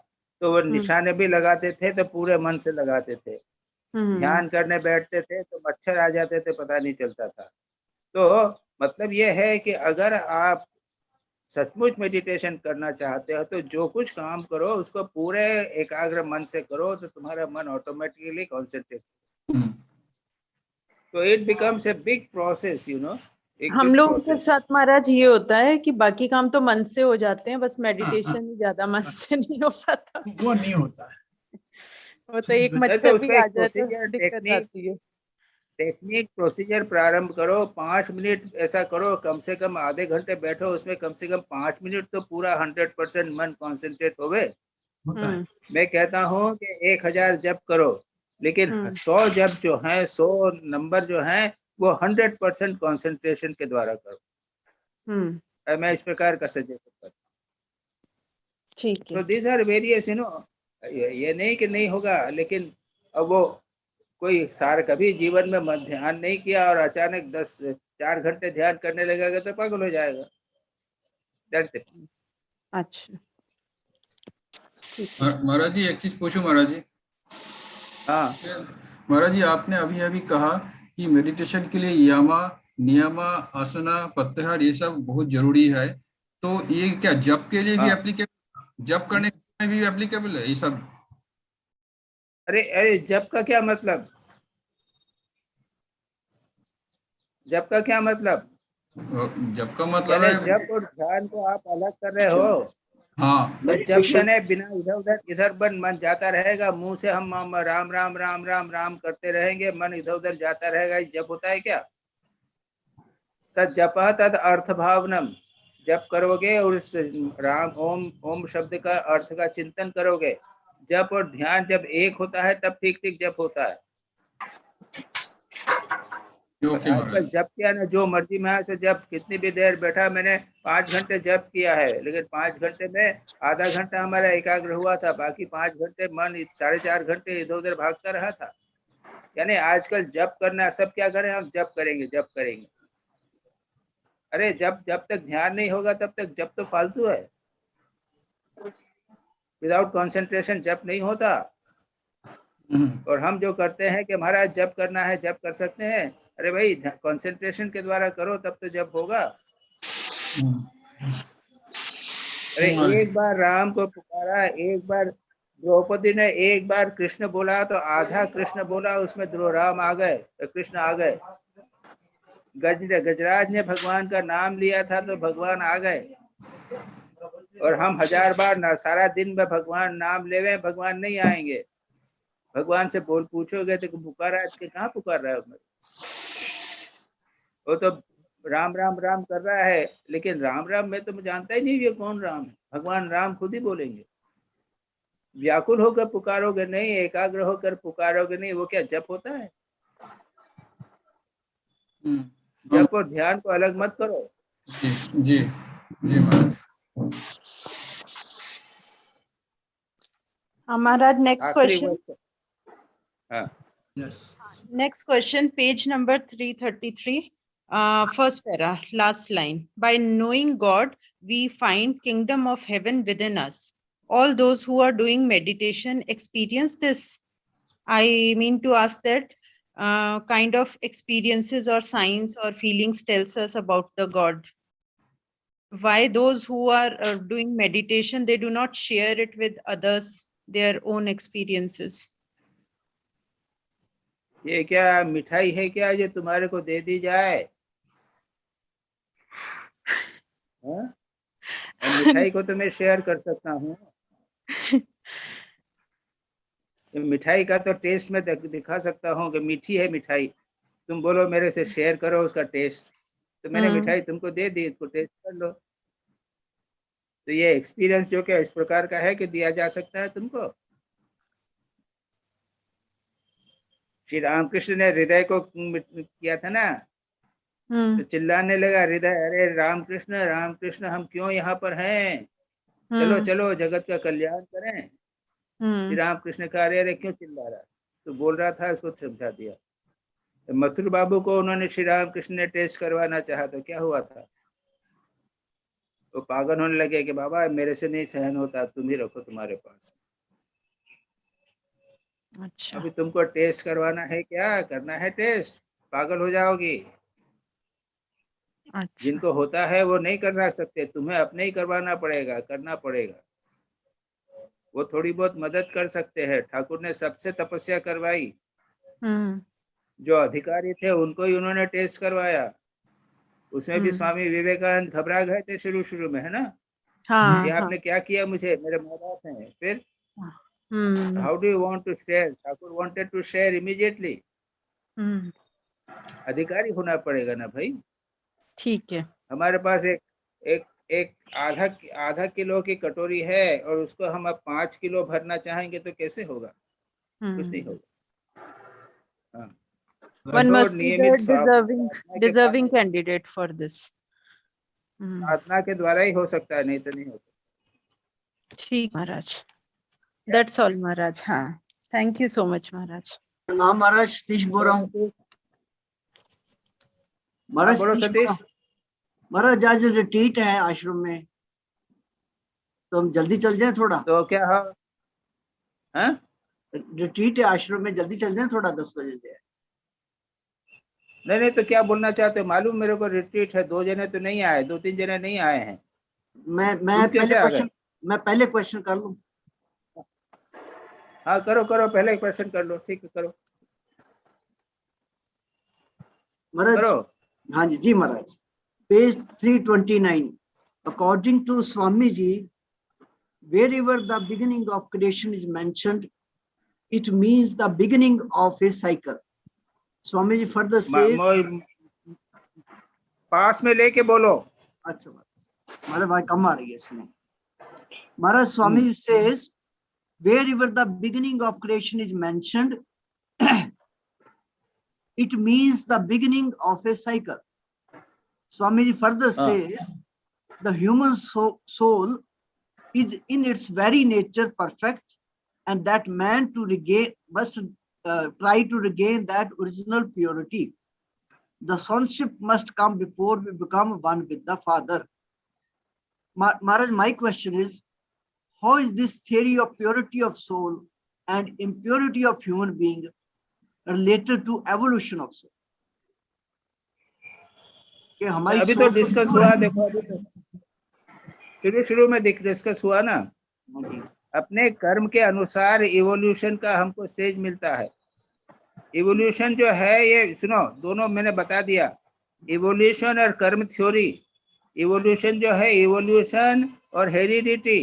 तो वो निशाने भी लगाते थे तो पूरे मन से लगाते थे। ध्यान करने बैठते थे तो मच्छर आ जाते थे, पता नहीं चलता था। तो मतलब ये है कि अगर आप सचमुच मेडिटेशन करना चाहते हो तो जो कुछ काम करो उसको पूरे एकाग्र मन से करो, तो तुम्हारा मन ऑटोमेटिकली कॉन्सेंट्रेट। तो it becomes a big process, you know.
हम लोगों के साथ महाराज ये होता है कि बाकी काम तो मन से हो जाते हैं, बस मेडिटेशन ही ज्यादा मन से नहीं हो पाता।
वो नहीं होता है।
वो तो एक
तो
मच्छर भी
उसका
आ
एक
जाए तो
प्रोसीजर,
दिक्कत आती है।
टेक्निक प्रोसीजर प्रारंभ करो। 5 मिनट ऐसा करो, कम से कम आधे घंटे बैठो, उसमें कम से कम 5 मिनट तो पूरा 100% मन कॉन्सेंट्रेट होवे।
होता है।
मैं कहता हूँ कि 1000 जप करो, लेकिन 100 जप जो है, 100 नंबर जो है, वो 100% कॉन्सेंट्रेशन के द्वारा करो। मैं इस प्रकार का सजेशन करता हूँ।
ठीक है।
तो these are various, you know. ये नहीं कि नहीं होगा, लेकिन अब वो कोई सार कभी जीवन में ध्यान नहीं किया और अचानक 4 घंटे ध्यान करने लगेगा तो पागल हो जाएगा।
अच्छा
महाराज जी एक चीज पूछूं महाराज जी?
हाँ
महाराज जी, आपने अभी अभी कहा कि मेडिटेशन के लिए यामा, नियमा, आसना, प्रत्याहार ये सब बहुत जरूरी है, तो ये क्या जप के लिए भी एप्लीकेबल, जप करने में भी एप्लीकेबल है ये सब?
अरे जप का क्या मतलब? जप का क्या मतलब?
जप का मतलब
यानी
है,
जप और ध्यान को आप अलग कर रहे हो।
हाँ,
तो जप करने बिना इधर उधर मन जाता रहेगा, मुंह से हम राम राम राम राम राम करते रहेंगे, मन इधर उधर जाता रहेगा, जप होता है क्या? तद जप तद अर्थ भावनम। जप करोगे और उस राम ओम शब्द का अर्थ का चिंतन करोगे। जप और ध्यान जब एक होता है तब ठीक ठीक जप होता है। आजकल जप किया ना, जो मर्जी में से जप, कितनी भी देर बैठा, मैंने 5 घंटे जप किया है, लेकिन 5 घंटे में आधा घंटा हमारा एकाग्र हुआ था, बाकी 5 घंटे मन 4.5 घंटे इधर उधर भागता रहा था। यानी आजकल जप करना, सब क्या करें, हम जप करेंगे जप करेंगे। अरे जब तक ध्यान नहीं होगा तब तक जप तो फालतू है। विदाउट कंसंट्रेशन जप नहीं होता। और हम जो करते हैं कि महाराज जप करना है, जप कर सकते हैं, अरे भाई कंसंट्रेशन के द्वारा करो तब तो जप होगा। अरे एक बार राम को पुकारा, एक बार द्रौपदी ने एक बार कृष्ण बोला तो आधा कृष्ण बोला, उसमें राम आ गए, कृष्ण आ गए। गजराज ने भगवान का नाम लिया था तो भगवान आ गए। और हम 1000 बार सारा दिन में भगवान नाम लेवे, भगवान नहीं आएंगे। भगवान से पूछोगे तो पुकारा है, कहाँ पुकार रहा है? वो तो राम राम राम कर रहा है, लेकिन राम राम में तो जानता ही नहीं ये कौन राम है। भगवान राम खुद ही बोलेंगे। व्याकुल होकर पुकारोगे नहीं, एकाग्र होकर पुकारोगे नहीं, वो क्या जप होता है? जप और ध्यान को अलग मत करो।
जी जी Maharaj.
Maharaj next question.
Yes.
Next question, page number 333, first para, last line. By knowing God, we find kingdom of heaven within us. All those who are doing meditation experience this. I mean to ask that kind of experiences or signs or feelings tells us about the God? Why those who are doing meditation, they do not share it with others, their own experiences?
ये क्या मिठाई है क्या जो तुम्हारे को दे दी जाए? हाँ? मिठाई को तो मैं शेयर कर सकता हूँ। मिठाई का तो टेस्ट में दिखा सकता हूँ कि मीठी है मिठाई, तुम बोलो मेरे से शेयर करो उसका टेस्ट, तो मैंने मिठाई तुमको दे दी, इसको टेस्ट कर लो। तो ये एक्सपीरियंस जो कि इस प्रकार का है कि दिया जा सकता है तुमको। श्री रामकृष्ण ने हृदय को किया था ना, तो चिल्लाने लगा हृदय, अरे रामकृष्ण रामकृष्ण हम क्यों यहाँ पर हैं, चलो चलो जगत का कल्याण करें। श्री रामकृष्ण कहा अरे क्यों चिल्ला रहा, तो बोल रहा था, उसको समझा दिया। तो मथुर बाबू को उन्होंने श्री रामकृष्ण ने टेस्ट करवाना चाहा, तो क्या हुआ था, वो पागल होने लगे कि बाबा मेरे से नहीं सहन होता, तुम ही रखो तुम्हारे पास।
अच्छा।
अभी तुमको टेस्ट करवाना है, क्या करना है टेस्ट, पागल हो जाओगी।
अच्छा।
जिनको होता है वो नहीं करवा सकते, तुम्हें अपने ही करवाना पड़ेगा, करना पड़ेगा। वो थोड़ी बहुत मदद कर सकते हैं। ठाकुर ने सबसे तपस्या करवाई, जो अधिकारी थे उनको ही उन्होंने टेस्ट करवाया। उसमें भी स्वामी विवेकानंद घबरा गए थे शुरू शुरू में, है ना, कि आपने क्या किया मुझे, मेरे माँ बाप हैं। फिर how do you want to share, Thakur wanted to share immediately. अधिकारी होना पड़ेगा ना भाई।
ठीक है।
हमारे पास एक एक एक आधा किलो की कटोरी है और उसको हम अब 5 किलो भरना चाहेंगे तो कैसे होगा, कुछ नहीं होगा। हाँ,
One must be
नियमित
the deserving candidate for this.
साधना के द्वारा ही हो सकता है, नहीं तो नहीं होता।
ठीक महाराज, that's all महाराज। हाँ, thank you so much महाराज।
नाम महाराज सतीश बोल रहा हूँ। महाराज
बोलो सतीश।
महाराज आज रिट्रीट है आश्रम में, तो हम जल्दी चल जाएं थोड़ा।
तो क्या हाँ,
रिट्रीट है आश्रम में, जल्दी चल जाएं थोड़ा, 10 बजे से।
नहीं तो क्या बोलना चाहते हो, मालूम मेरे को रिट्रीट है, 2 जने तो नहीं आए, 2-3 जने नहीं आए हैं।
मैं पहले क्वेश्चन कर लूं।
हाँ करो पहले क्वेश्चन कर लो, ठीक है करो
महाराज।
करो।
हाँ जी Maharaj, page 329, according to Swami ji, wherever the beginning of creation is mentioned, it means the beginning of a cycle. Swami ji further says,
पास में लेके बोलो।
अच्छा महाराज, भाई कम आ रही है इसमें। Maharaj Swami ji says, wherever the beginning of creation is mentioned, it means the beginning of a cycle. Swami ji further says, the human soul is in its very nature perfect, and that man must try to regain that original purity. The sonship must come before we become one with the Father. Maharaj, my question is, how is this theory of purity of soul and impurity of human being related to evolution of soul?
अभी तो discuss हुआ, देखो अभी तो शुरू में discuss हुआ ना, अपने कर्म के अनुसार इवोल्यूशन का हमको स्टेज मिलता है। इवोल्यूशन जो है, ये सुनो, दोनों मैंने बता दिया, इवोल्यूशन और कर्म थ्योरी। इवोल्यूशन जो है, इवोल्यूशन और हेरिडिटी,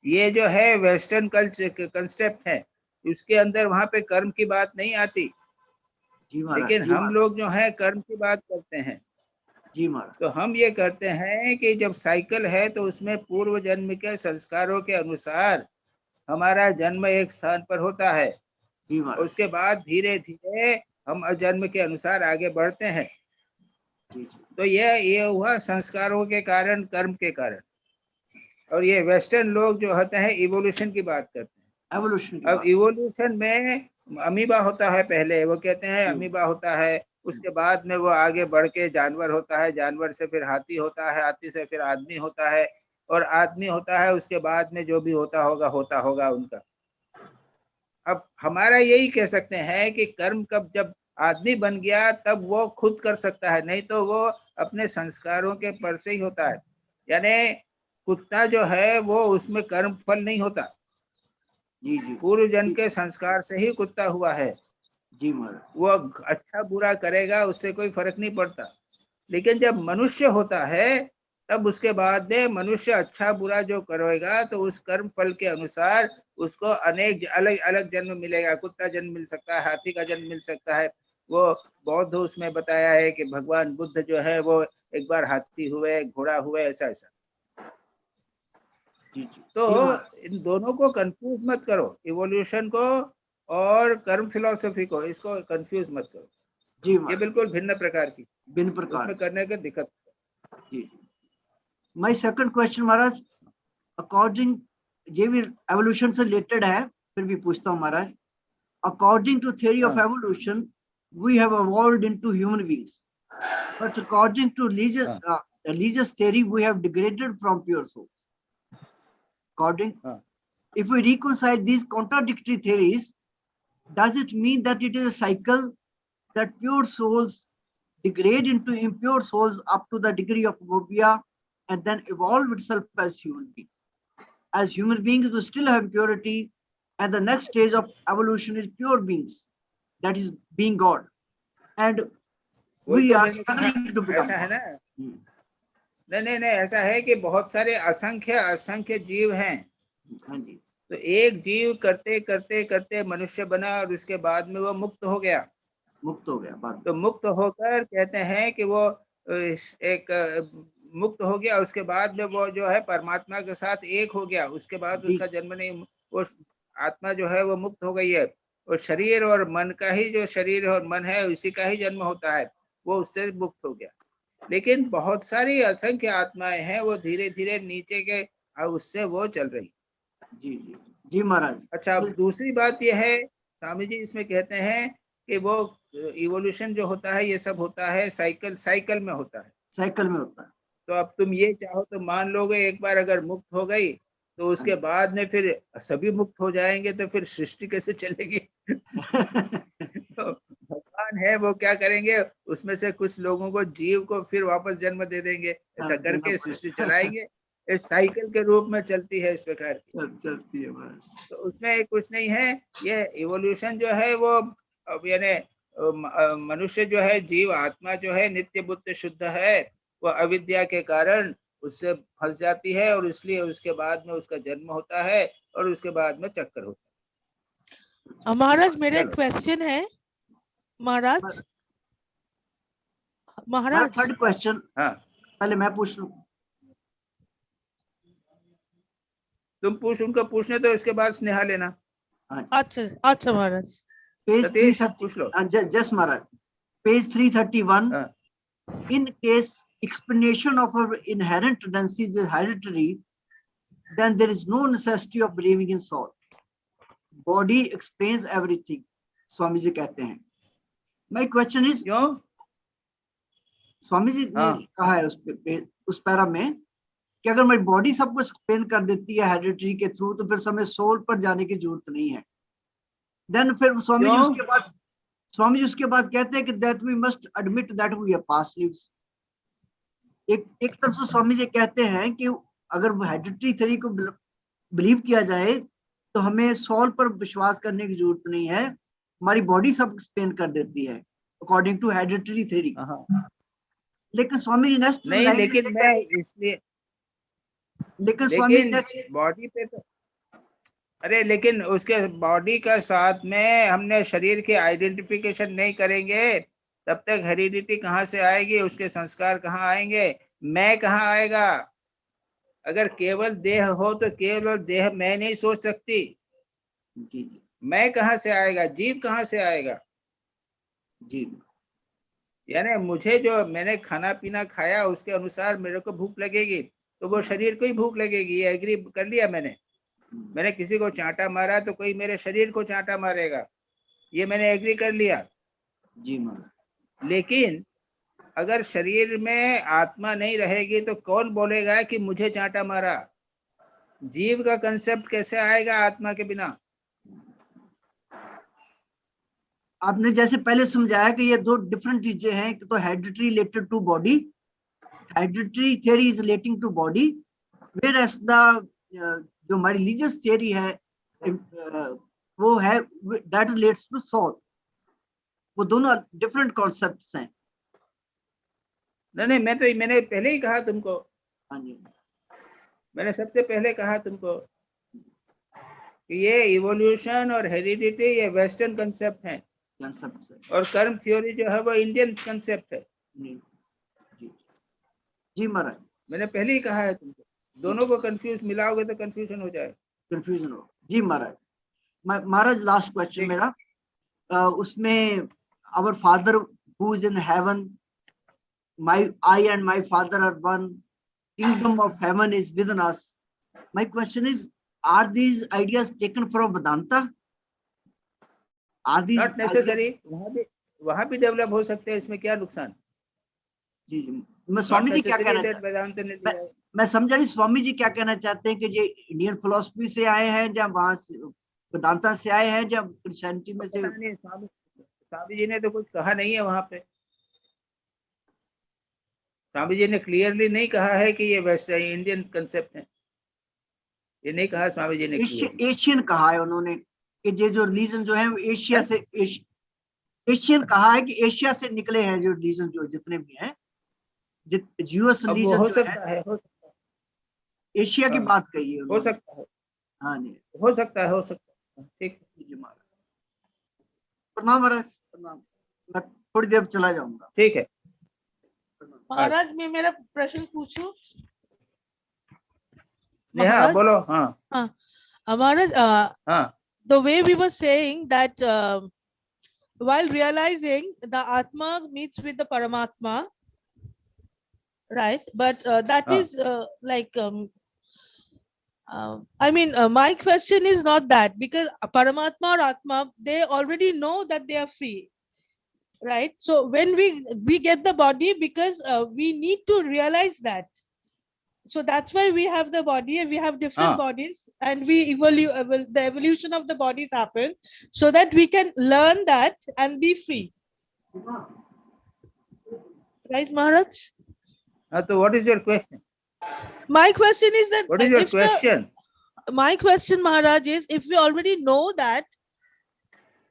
ये जो है वेस्टर्न कंसेप्ट है, उसके अंदर वहां पे कर्म की बात नहीं आती। लेकिन हम लोग जो है कर्म की बात करते हैं।
जी महाराज।
तो हम ये करते हैं कि जब साइकिल है तो उसमें पूर्व जन्म के संस्कारों के अनुसार हमारा जन्म एक स्थान पर होता है, उसके बाद धीरे धीरे हम जन्म के अनुसार आगे बढ़ते हैं। तो ये हुआ संस्कारों के कारण, कर्म के कारण। और ये वेस्टर्न लोग जो होते हैं इवोल्यूशन की बात करते हैं। अब इवोल्यूशन में अमीबा होता है पहले, वो कहते हैं अमीबा होता है, उसके बाद में वो आगे बढ़ के जानवर होता है, जानवर से फिर हाथी होता है, हाथी से फिर आदमी होता है, और आदमी होता है, उसके बाद में जो भी होता होगा उनका। अब हमारा यही कह सकते हैं कि कर्म कब जब आदमी बन गया तब वो खुद कर सकता है, नहीं तो वो अपने संस्कारों के पर से ही होता है। यानी कुत्ता जो है वो उसमें कर्म फल नहीं होता,
जी जी
पूर्व जन्म के संस्कार से ही कुत्ता हुआ है।
जी महाराज,
वो अच्छा बुरा करेगा उससे कोई फर्क नहीं पड़ता। लेकिन जब मनुष्य होता है तब उसके बाद में मनुष्य अच्छा बुरा जो करेगा तो उस कर्म फल के अनुसार उसको अनेक अलग अलग जन्म मिलेगा। कुत्ता जन्म मिल सकता है, हाथी का जन्म मिल सकता है। वो बौद्ध उसमें बताया है कि भगवान बुद्ध जो है वो एक बार हाथी हुए, घोड़ा हुए, ऐसा ऐसा।
जी जी
तो
जी महाराज,
इन दोनों को कंफ्यूज मत करो, इवोल्यूशन को और कर्म फिलोसफी को, इसको कंफ्यूज मत करो।
जी
ये
महाराज,
बिल्कुल भिन्न प्रकार की,
भिन्न प्रकार
उसमें करने की दिक्कत।
जी। My second question Maharaj, according, ये भी एवोल्यूशन से रिलेटेड है, फिर भी पूछता हूँ Maharaj. According to theory of
हाँ
evolution we have evolved into human beings, but according to
हाँ
religious theory we have degraded from pure souls. According,
हाँ
if we reconcile these contradictory theories, does it mean that it is a cycle that pure souls degrade into impure souls up to the degree of phobia and then evolve itself as human beings? As human beings, we still have purity, and the next stage of evolution is pure beings, that is being God. And
वही
we
तो
are
मैंने कहा,
struggling to become
ऐसा है
God.
ना। नहीं नहीं नहीं, ऐसा है कि बहुत सारे असंख्य असंख्य जीव हैं।
हाँ जी,
तो एक जीव करते करते करते मनुष्य बना और उसके बाद में वो मुक्त हो गया।
मुक्त हो गया बाद में।
तो मुक्त होकर कहते हैं कि वो एक मुक्त हो गया, उसके बाद में वो जो है परमात्मा के साथ एक हो गया। उसके बाद
जी
उसका जन्म नहीं, वो आत्मा जो है वो मुक्त हो गई है। और शरीर और मन का ही, जो शरीर और मन है उसी का ही जन्म होता है, वो उससे मुक्त हो गया। लेकिन बहुत सारी असंख्य आत्माएं हैं वो धीरे धीरे नीचे के उससे वो चल रही।
जी जी जी महाराज।
अच्छा, अब दूसरी बात यह है, स्वामी जी इसमें कहते हैं कि वो इवोल्यूशन जो होता है ये सब होता है साइकिल, साइकिल में होता है।
साइकिल में होता है।
तो अब तुम ये चाहो तो मान लोगे एक बार अगर मुक्त हो गई तो उसके बाद में फिर सभी मुक्त हो जाएंगे, तो फिर सृष्टि कैसे चलेगी? तो भगवान है वो क्या करेंगे, उसमें से कुछ लोगों को, जीव को फिर वापस जन्म दे देंगे, ऐसा करके सृष्टि चलाएंगे। इस साइकिल के रूप में चलती है इस प्रकार की,
चलती है महाराज।
तो उसमें कुछ नहीं है। ये इवोल्यूशन जो है वो अब यानी मनुष्य जो है, जीव आत्मा जो है नित्य बुद्ध शुद्ध है, वो अविद्या के कारण उससे फंस जाती है और इसलिए उसके बाद में उसका जन्म होता है और उसके बाद में चक्कर होता है।
महाराज मेरा एक
चलो।
क्वेश्चन है महाराज। महाराज
थर्ड क्वेश्चन,
हाँ
पहले मैं पूछ लूं।
तुम पूछ, उनको पूछने तो इसके बाद स्नेहा लेना।
अच्छा अच्छा महाराज।
पेज
सतीश
330,
पूछ लो।
जस्ट महाराज, पेज 331,
हाँ
in case explanation of our inherent tendencies is hereditary, then there is no necessity of believing in soul. Body explains everything, Swami ji कहते हैं। My question is,
क्यों?
स्वामी जी ने
हाँ
कहा है उस पैरा में कि अगर मेरी बॉडी सब कुछ एक्सप्लेन कर देती है हेरिडिटी के थ्रू, तो फिर समय सोल पर जाने की जरूरत नहीं है। देन फिर स्वामी जी उसके बाद कहते हैं कि that we must admit that we have past lives. एक तरफ से स्वामी जी कहते हैं कि अगर हेरिडिटी थ्योरी को बिलीव किया जाए तो हमें सोल पर विश्वास करने की जरूरत नहीं है, हमारी बॉडी सब एक्सप्लेन कर देती है अकॉर्डिंग टू हेरिडिटरी थ्योरी। लेकिन स्वामी जी नेक्स्ट
नहीं,
लाइन,
लेकिन मैं इसलिए,
लेकिन स्वामी
लेकिन बॉडी पे तो, अरे लेकिन उसके बॉडी का साथ में हमने शरीर की आइडेंटिफिकेशन नहीं करेंगे तब तक हेरिडिटी कहाँ से आएगी, उसके संस्कार कहाँ आएंगे, मैं कहाँ आएगा? अगर केवल देह हो तो केवल देह मैं नहीं सोच सकती, मैं कहाँ से आएगा, जीव कहाँ से आएगा?
जी
यानी मुझे जो मैंने खाना पीना खाया उसके अनुसार मेरे को भूख लगेगी, तो वो शरीर को ही भूख लगेगी, ये एग्री कर लिया मैंने। मैंने किसी को चांटा मारा तो कोई मेरे शरीर को चांटा मारेगा, ये मैंने एग्री कर लिया।
जी महाराज।
लेकिन अगर शरीर में आत्मा नहीं रहेगी तो कौन बोलेगा कि मुझे चांटा मारा? जीव का कंसेप्ट कैसे आएगा आत्मा के बिना?
आपने जैसे पहले समझाया कि ये दो डिफरेंट चीजें हैं, एक तो hereditary related to body, hereditary theory is relating to body, whereas the जो हमारी रिलीजियस थियरी है वो है दैट रिलेट्स टू सोल। वो दोनों डिफरेंट कॉन्सेप्ट्स हैं।
नहीं, मैंने पहले ही कहा तुमको।
हाँ जी,
मैंने सबसे पहले कहा तुमको कि ये इवोल्यूशन और हेरिडिटी ये वेस्टर्न कंसेप्ट है, और कर्म थ्योरी जो है वो इंडियन कंसेप्ट है।
जी महाराज,
मैंने पहले ही कहा है तुमको, दोनों को कंफ्यूज मिलाओगे तो कंफ्यूजन हो जाए।
कंफ्यूजन हो। जी महाराज, महाराज लास्ट क्वेश्चन मेरा, उसमें our father who is in heaven, I and my father are one, kingdom of heaven is within us. My question is, are these ideas taken from Vedanta? Are these
not necessary, वहां भी develop हो सकते हैं, इसमें क्या नुकसान।
जी जी, मैं स्वामी जी क्या कहना चाहते हैं, मैं समझा नहीं स्वामी जी क्या कहना चाहते हैं कि ये इंडियन फिलोसफी से आए हैं या वहां से वेदांता से आए हैं या क्रिश्चियनिटी में से।
स्वामी जी ने तो कुछ कहा नहीं है वहां पे। स्वामी जी ने क्लियरली नहीं कहा है कि ये वेस्ट इंडियन कंसेप्ट है, ये नहीं कहा स्वामी जी ने।
एशियन कहा है उन्होंने कि ये जो रिलीजन जो है वो एशिया से, एशियन कहा है कि एशिया से निकले हैं जो रिलीजन जो जितने भी हैं, यूएस रिलीजन
हो
जो
सकता है,
एशिया की बात कही है
हो सकता है।
हाँ जी,
हो सकता है, ठीक।
प्रणाम महाराज, प्रणाम। मैं थोड़ी देर चला जाऊंगा।
ठीक है
महाराज, मैं मेरा प्रश्न पूछूं?
नेहा बोलो। हाँ
महाराज,
हाँ,
the way we were saying that while realizing the Atma meets with the Paramatma, right? But that is like I mean, my question is not that, because Paramatma or Atma, they already know that they are free, right? So when we get the body, because we need to realize that. So that's why we have the body, and we have different bodies, and we evolve. The evolution of the bodies happen so that we can learn that and be free. Right, Maharaj?
so what is your question?
My question is that,
what is your question?
My question, Maharaj, is if we already know that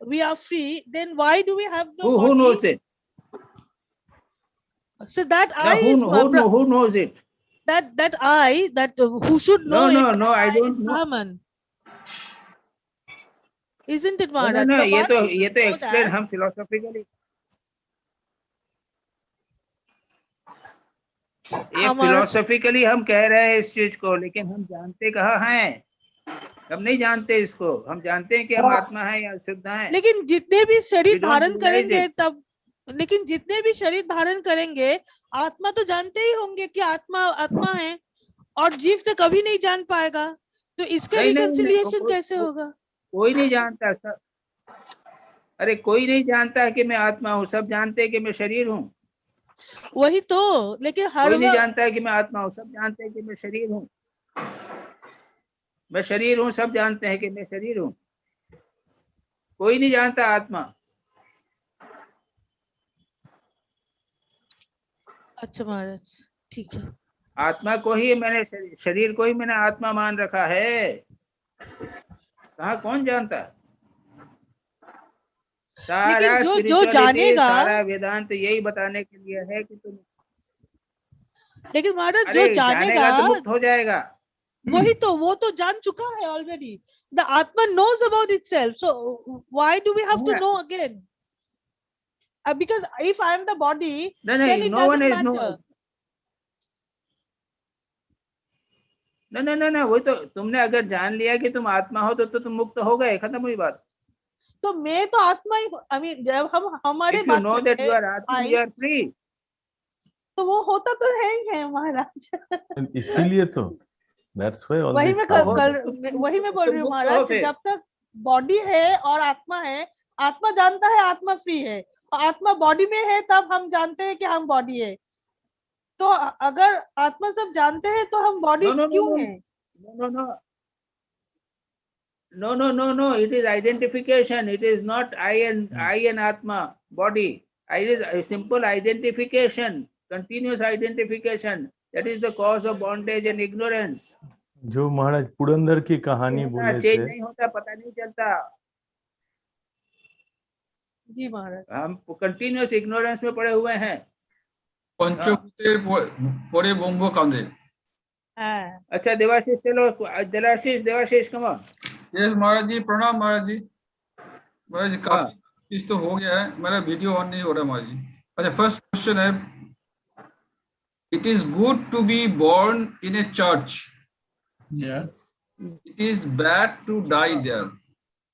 we are free, then why do we have the body?
Who knows it?
So that
who knows it?
That I, who should know it?
No, I don't know.
Brahman. Isn't it, Maharaj?
No, ये तो explain हम philosophically, ये philosophically हम कह रहे हैं इस चीज को, लेकिन हम जानते कहाँ हैं? हम नहीं जानते इसको। हम जानते हैं कि हम आत्मा है या शुद्ध हैं।
लेकिन जितने भी शरीर धारण करेंगे तब, लेकिन जितने भी शरीर धारण करेंगे, आत्मा तो जानते ही होंगे कि आत्मा है, और जीव तो कभी नहीं जान पाएगा। तो इसका रिकंसिलिएशन कैसे होगा?
कोई नहीं जानता सर। अरे कोई नहीं जानता है कि मैं आत्मा हूँ, सब जानते हैं कि मैं शरीर हूँ।
वही तो, लेकिन
कोई नहीं जानता है कि मैं आत्मा हूँ, सब जानते हैं कि मैं शरीर हूँ। मैं शरीर हूँ, सब जानते हैं कि मैं शरीर हूँ। कोई नहीं जानता आत्मा।
अच्छा महाराज, ठीक है।
आत्मा को ही मैंने, शरीर को ही मैंने आत्मा मान रखा है। कहाँ कौन जानता? सारा
जो जानेगा,
सारा वेदांत यही बताने के लिए है कि तुम,
लेकिन महाराज जो जानेगा
तो मुक्त हो जाएगा।
वही तो, वो तो जान चुका है ऑलरेडी। द आत्मा knows about itself, so why do we have to know again? Because if I am the body, then it doesn't matter.
No, वो तो तुमने अगर जान लिया कि तुम आत्मा हो तो तुम मुक्त हो गए, खत्म हुई बात।
तो मैं तो आत्मा ही, I mean, जब हम हमारे
If you know that you are Atma, you are free.
तो वो होता तो है ही है महाराज।
इसीलिए तो
वही मैं बोल रही हूँ महाराज, जब तक बॉडी है और आत्मा है, आत्मा जानता है आत्मा फ्री है, और आत्मा बॉडी में है तब हम जानते हैं कि हम बॉडी है। तो अगर आत्मा सब जानते हैं तो हम बॉडी क्यों है?
No. No. It is identification. It is not I and Atma, body. It is a simple identification, continuous identification. That is the cause of bondage and ignorance.
जो महाराज पुरंदर की कहानी बोले
चेंज
थे,
नहीं होता, पता नहीं चलता।
जी महाराज।
हम कंटिन्यूस इग्नोरेंस में पड़े हुए हैं।
पंचभूतेर परे ब्रह्म कांदे।
अच्छा देवाशीष, चलो देवाशीष कम ऑन।
यस महाराज जी, प्रणाम महाराज जी। महाराज जी काफी चीज तो हो गया है, मेरा वीडियो ऑन नहीं हो रहा महाराज जी। अच्छा, फर्स्ट क्वेश्चन है, it is good to be born in a church, it is bad to die there,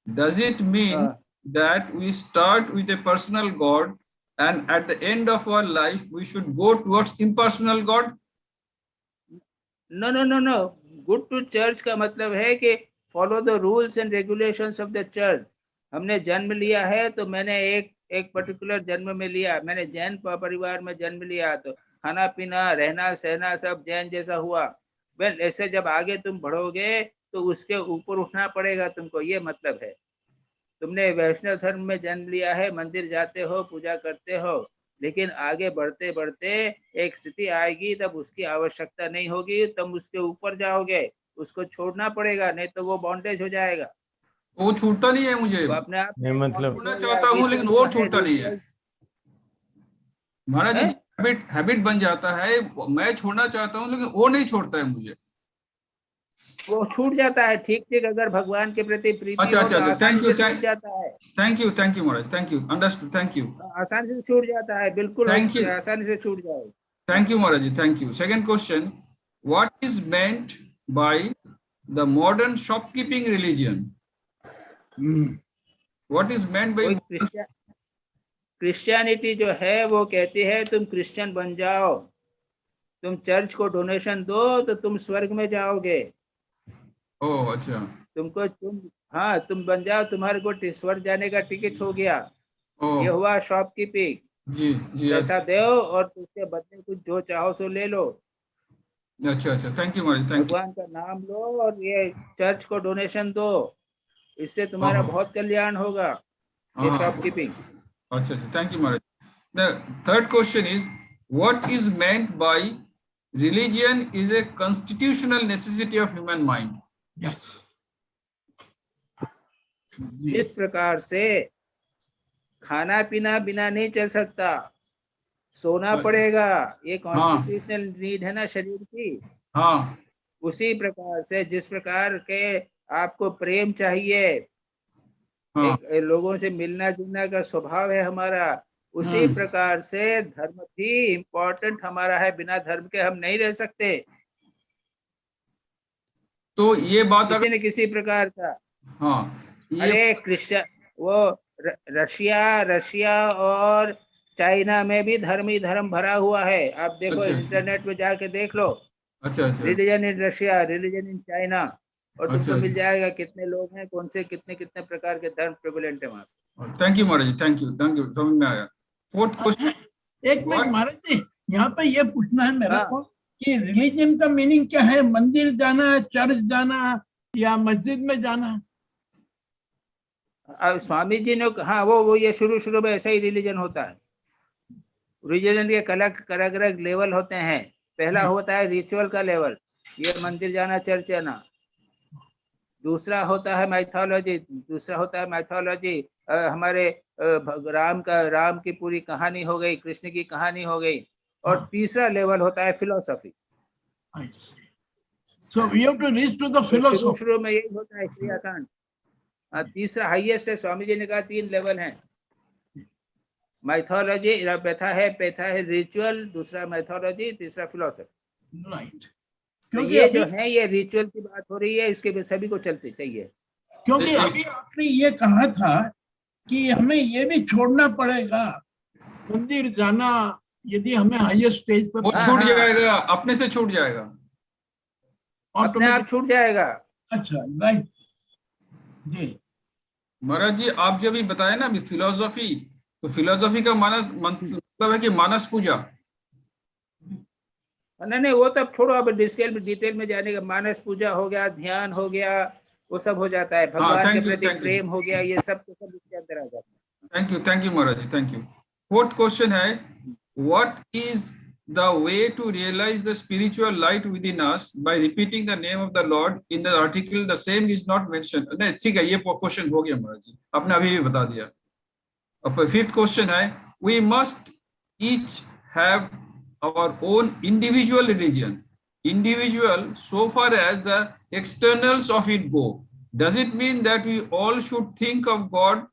does it mean that we start with a personal God and at the end of our life we should go towards impersonal God?
No. Good to church का मतलब है कि follow the rules and regulations of the church. हमने जन्म लिया है तो मैंने एक पर्टिकुलर जन्म में लिया, मैंने जैन परिवार में जन्म लिया तो खाना पीना रहना सहना सब जैन जैसा हुआ। वेल ऐसे जब आगे तुम बढ़ोगे तो उसके ऊपर उठना पड़ेगा तुमको, ये मतलब है। तुमने वैष्णव धर्म में जन्म लिया है, मंदिर जाते हो, पूजा करते हो, लेकिन आगे बढ़ते बढ़ते एक स्थिति आएगी तब उसकी आवश्यकता नहीं होगी, तुम उसके ऊपर जाओगे, उसको छोड़ना पड़ेगा, नहीं तो वो बॉन्डेज हो जाएगा।
वो छूटता नहीं है मुझे,
तो अपने आप
मतलब
छोड़ना चाहता हूँ लेकिन वो छूटता नहीं है महाराज जी। हैबिट बन जाता है, मैं छोड़ना चाहता हूँ लेकिन वो नहीं छोड़ता है मुझे,
वो छूट जाता है। ठीक अगर भगवान के प्रति प्रीति हो तो आसानी से छूट जाता है।
Thank you Maharaj, thank you, understood, thank you.
आसानी से छूट जाता है, बिल्कुल आसानी से छूट जाएगा।
Thank you Maharaj ji, thank you. Second question, what is meant by the modern shopkeeping religion? What is meant by
Christianity जो है वो कहती है तुम क्रिश्चियन बन जाओ, तुम चर्च को डोनेशन दो तो तुम स्वर्ग में जाओगे।
ओह अच्छा,
तुम बन जाओ, तुम्हारे को स्वर्ग जाने का टिकट हो गया। ये हुआ शॉपकीपिंग।
जी
पैसा दो और उसके बदले कुछ जो चाहो सो ले लो।
अच्छा, thank you Maharaj, thank you.
भगवान का नाम लो और ये चर्च को डोनेशन दो, इससे तुम्हारा बहुत कल्याण होगा। ये शॉपकीपिंग।
अच्छा, thank you Maharaj. The third question is, what is meant bye religion is a constitutional necessity of human mind?
जिस प्रकार से खाना पीना बिना नहीं चल सकता, सोना पड़ेगा, ये कॉन्स्टिट्यूशनल नीड है ना शरीर की। उसी प्रकार से जिस प्रकार के आपको प्रेम चाहिए, लोगों से मिलना जुलना का स्वभाव है हमारा, उसी प्रकार से धर्म भी इम्पोर्टेंट हमारा है, बिना धर्म के हम नहीं रह सकते।
तो ये बात
किसी न किसी प्रकार का। अरे क्रिश्चियन, वो रशिया और चाइना में भी धर्म ही धर्म भरा हुआ है। आप देखो, इंटरनेट पे जाके देख लो। Religion in Russia, religion in China, और तुमको मिल जाएगा कितने लोग हैं, कौन से कितने प्रकार के धर्म प्रेवलेंट है वहाँ।
Thank you Maharaj ji, thank you, समझ में आया। फोर्थ क्वेश्चन,
एक मिनट महाराज जी, यहाँ पे ये पूछना है मेरा को कि रिलीजन का मीनिंग क्या है? मंदिर जाना, चर्च जाना या मस्जिद में जाना?
स्वामी जी ने कहा वो ये शुरू में ऐसा ही रिलीजन होता है। रिलीजन के अलग लेवल होते हैं। पहला होता है रिचुअल का लेवल, ये मंदिर जाना, चर्च जाना। दूसरा होता है माइथोलॉजी, हमारे राम की पूरी कहानी हो गई, कृष्ण की कहानी हो गई। और तीसरा लेवल होता है philosophy.
So we have to reach to the philosophy.
शुरू में यही होता है क्रियाकांड। तीसरा हाईएस्ट है, स्वामी जी ने कहा 3 लेवल हैं। माइथोलॉजी पैथा है रिचुअल, दूसरा माइथोलॉजी, तीसरा फिलोसॉफी।
राइट।
तो ये जो है ये रिचुअल की बात हो रही है, इसके सभी को चलते चाहिए।
क्योंकि अभी आपने ये कहा था कि हमें ये भी छोड़ना पड़ेगा, मंदिर जाना यदि हमें हाईएस्ट स्टेज पर,
वो छूट जाएगा, अपने से छूट जाएगा,
अपने आप छूट जाएगा।
अच्छा, राइट जी
महाराज जी। आप जो भी बताए ना अभी फिलोसॉफी, तो फिलोसॉफी का मतलब है कि मानस पूजा।
नहीं, वो तब छोड़ो, अब डिटेल में जाने का। मानस पूजा हो गया, ध्यान हो गया, वो सब हो जाता है,
हाँ,
भगवान के
thank you,
प्रति
thank you.
प्रेम हो गया, ये सब इसके अंदर आ जाता है।
Thank you, Maharaj ji, thank you. Fourth question है, what is the way to realize the spiritual light within us by repeating the name of the Lord? In the article, the same is not mentioned. नहीं, ठीक है, ये question हो गया महाराज जी, आपने अभी भी बता दिया। अब fifth question है, we must each have our own individual religion. Individual so far as the externals of it go. Does it mean that we all should think of God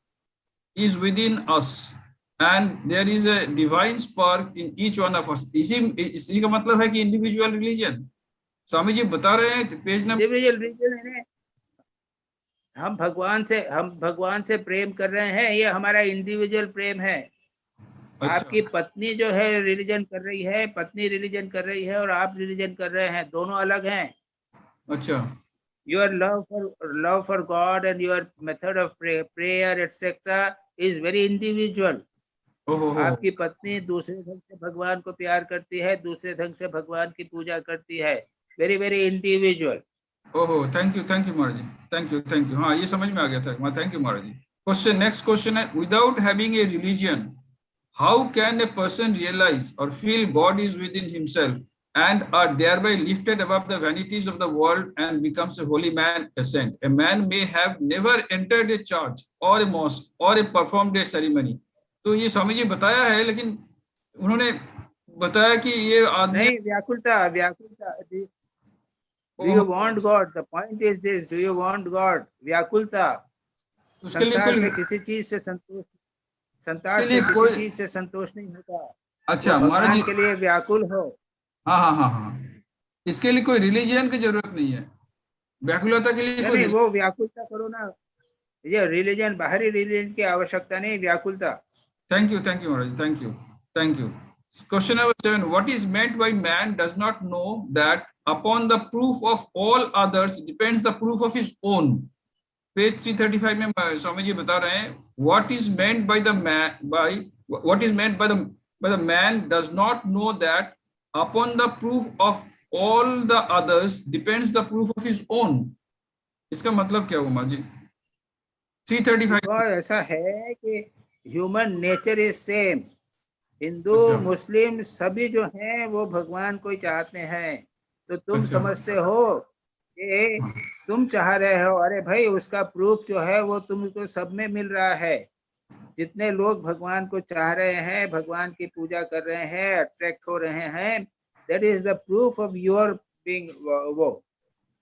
is within us and there is a divine spark in each one of us? इसी का मतलब है कि individual religion? Swami ji बता रहे हैं page number.
Individual religion है, हम भगवान से प्रेम कर रहे हैं, ये हमारा इंडिविजुअल प्रेम है।
अच्छा।
आपकी पत्नी जो है रिलीजन कर रही है, पत्नी रिलीजन कर रही है और आप रिलीजन कर रहे हैं, दोनों अलग हैं।
अच्छा।
Your love for God and your method of prayer etc. is very individual. आपकी पत्नी दूसरे ढंग से भगवान को प्यार करती है, दूसरे ढंग से भगवान की पूजा करती है, वेरी वेरी इंडिविजुअल।
ओहो, thank you Maharaj ji, thank you. हाँ, ये समझ में आ गया था, thank you Maharaj ji. Next question है, without having a religion how can a person realize or feel God is within himself and are thereby lifted above the vanities of the world and becomes a holy man ascent? A man may have never entered a church or a mosque or a performed a ceremony. तो ये स्वामी जी बताया है, लेकिन उन्होंने बताया कि ये आदमी
नहीं, व्याकुलता। Do you want God? The point is this, do you want God? व्याकुलता, संसार से किसी चीज से संतोष नहीं होता।
अच्छा,
भगवान के लिए व्याकुल हो।
हाँ, इसके लिए कोई रिलीजियन की जरूरत नहीं है, व्याकुलता के लिए
नहीं, वो व्याकुलता करो ना, ये रिलीजन, बाहरी रिलीजन की आवश्यकता नहीं, व्याकुलता।
Thank you Maharaj, thank you. Question number 7, what is meant by man does not know that upon the proof of all others depends the proof of his own? Page 335 में स्वामी जी बता रहे हैं, what is meant by the man does not know that upon the proof of all the others depends the proof of his own. इसका मतलब क्या हुआ जी? 335
ऐसा है कि human nature is same. Hindu Muslim सभी जो हैं वो भगवान को ही चाहते हैं। तो तुम समझते हो कि तुम चाह रहे हो, अरे भाई उसका प्रूफ जो है वो तुमको सब में मिल रहा है। जितने लोग भगवान को चाह रहे हैं, भगवान की पूजा कर रहे हैं, अट्रैक्ट हो रहे हैं, that is the proof of your being वो।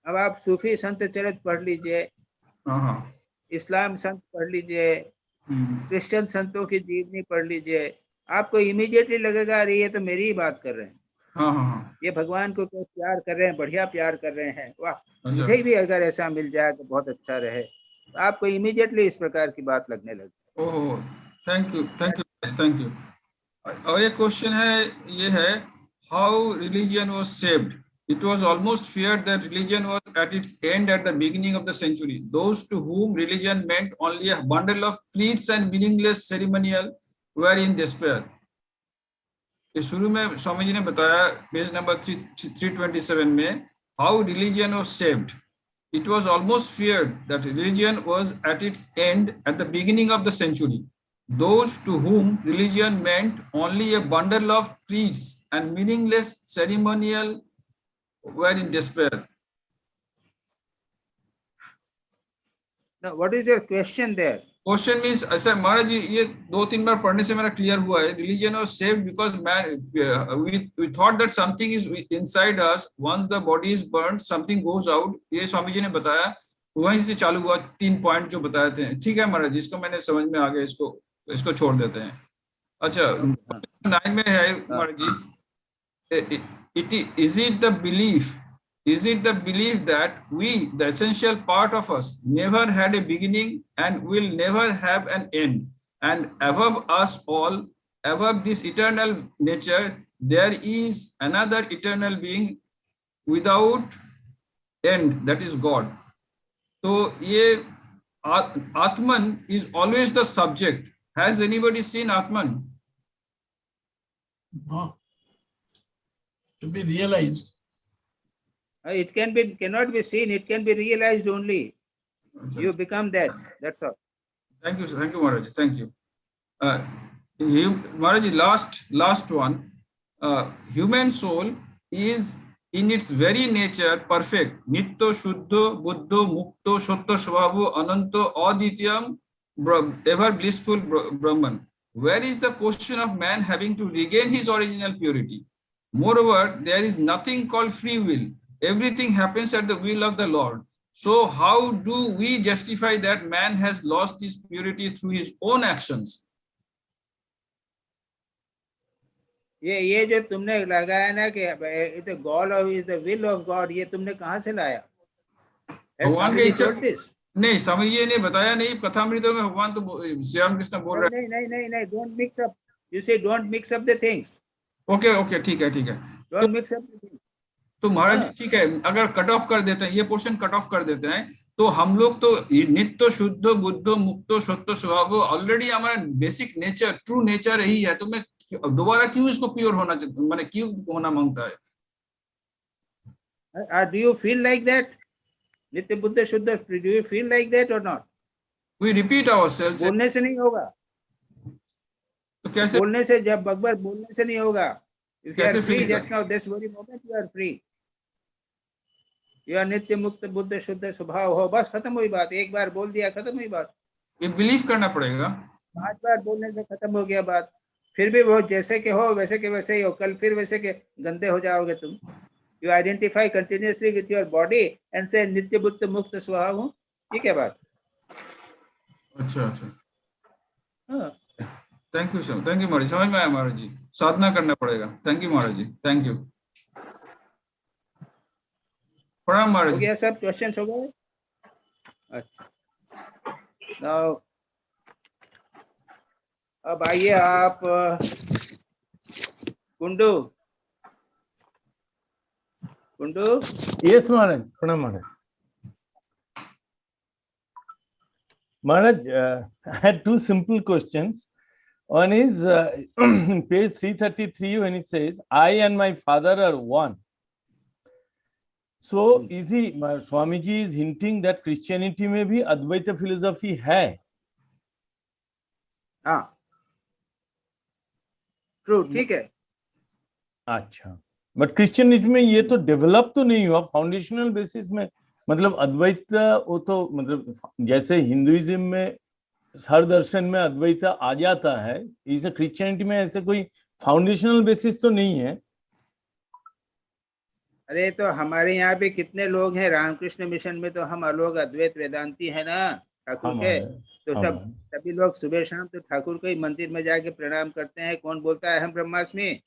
अब आप सूफी संत चरित्र पढ़ लीजिए, इस्लाम संत पढ़ लीजिए, क्रिश्चियन संतों की जीवनी पढ़ लीजिए, आपको इमीडिएटली लगेगा अरे ये तो मेरी ही बात कर रहे हैं। ये भगवान को प्यार कर रहे हैं, बढ़िया प्यार कर रहे हैं, वाह, मुझे भी अगर ऐसा मिल जाए तो बहुत अच्छा रहे। तो आपको इमीडिएटली इस प्रकार की बात लगने लगी।
ओह, थैंक यू। और एक क्वेश्चन है, ये है, how religion was saved? It was almost feared that religion was at its end at the beginning of the century. Those to whom religion meant only a bundle of creeds and meaningless ceremonial were in despair. इस शुरू में स्वामी जी ने बताया page number 327 में, how religion was saved. It was almost feared that religion was at its end at the beginning of the century. Those to whom religion meant only a bundle of creeds and meaningless ceremonial were in despair.
Now, what is your question there?
Question means, ऐसा महाराज जी, ये 2-3 बार पढ़ने से मेरा clear हुआ है, religion was saved because man, we thought that something is inside us, once the body is burned something goes out. ये स्वामी जी ने बताया, वहीं से चालू हुआ 3 पॉइंट जो बताए थे। ठीक है महाराज जी, इसको मैंने समझ में आ गया, इसको छोड़ देते हैं। अच्छा, 9 में है महाराज जी, is it the belief that we, the essential part of us, never had a beginning and will never have an end, and above us all, above this eternal nature, there is another eternal being without end, that is God. So ये Atman is always the subject. Has anybody seen Atman?
No. To be realized.
It cannot be seen, it can be realized only. You become that. That's all.
Thank you, sir. Thank you, Maharaj. Thank you. Maharaj, last one. Human soul is in its very nature perfect. Nitto, Shuddho, Buddho, Mukto, Shatto, Svabhu, Ananto, Aditiyam, ever blissful Brahman. Where is the question of man having to regain his original purity? Moreover, there is nothing called free will. Everything happens at the will of the Lord. So how do we justify that man has lost his purity through his own actions?
ये जो तुमने लगाया ना कि the goal of is the will of God, ये तुमने कहाँ से लाया?
भगवान की इच्छा नहीं, स्वामी जी ने बताया नहीं, कथामृत में भगवान तो श्री राम कृष्ण बोल रहे हैं।
नहीं, don't mix up. You say don't mix up the things.
Okay, ठीक है।
Don't mix up the things.
तो महाराज ठीक है, अगर कट ऑफ कर देते हैं, ये पोर्शन कट ऑफ कर देते हैं, तो हम लोग तो नित्य शुद्ध बुद्ध मुक्त सत्य स्वभाव ऑलरेडी हमारा बेसिक नेचर, ट्रू नेचर यही है, तो मैं दोबारा क्यों इसको प्योर होना चाहिए, मैंने क्यों होना मांगता है?
Do you feel like that? नित्य बुद्ध शुद्ध, do you feel like that or not?
We repeat ourselves.
बोलने से नहीं होगा।
तो कैसे
बोलने से, जब बकबर बोलने से नहीं होगा। If you are free just now, this very moment you are free. You are नित्य मुक्त बुद्ध शुद्ध स्वभाव हो, बस खत्म हुई बात। एक बार बोल दिया, खत्म हुई बात।
ये बिलीव करना पड़ेगा।
5 बार बोलने से खत्म हो गया बात। फिर भी वो जैसे के हो वैसे के वैसे ही हो, कल फिर वैसे के गंदे हो जाओगे तुम। You identify continuously with your body and say नित्य बुद्ध मुक्त स्वभाव हूँ, ठीक है बात।
अच्छा। Thank you sir, thank you Maharaj, समझ में आया महाराज जी, साधना करना पड़ेगा। Thank you Maharaj ji, thank you. प्रणाम महाराज।
हो गया सब, क्वेश्चंस हो गए? अच्छा, नाउ अब आइए आप कुंडू।
Yes महाराज, प्रणाम महाराज। Maharaj, I had 2 simple questions. One is page 333 when it says, I and my father are one. So, is he, Swamiji is hinting that Christianity में भी Advaita philosophy है?
हाँ, ट्रू, ठीक है।
अच्छा, बट क्रिश्चियनिटी में ये तो डेवलप तो नहीं हुआ फाउंडेशनल बेसिस में, मतलब अद्वैत वो तो मतलब जैसे हिंदुइज्म में हर दर्शन में अद्वैत आ जाता है, इसे क्रिश्चियनिटी में ऐसे कोई फाउंडेशनल बेसिस तो नहीं है।
अरे तो हमारे यहाँ पे कितने लोग हैं रामकृष्ण मिशन में, तो हम लोग अद्वैत वेदांती है ना ठाकुर के, तो सभी लोग सुबह शाम तो ठाकुर को ही मंदिर में जाके प्रणाम करते हैं। कौन बोलता है हम ब्रह्मास्मि?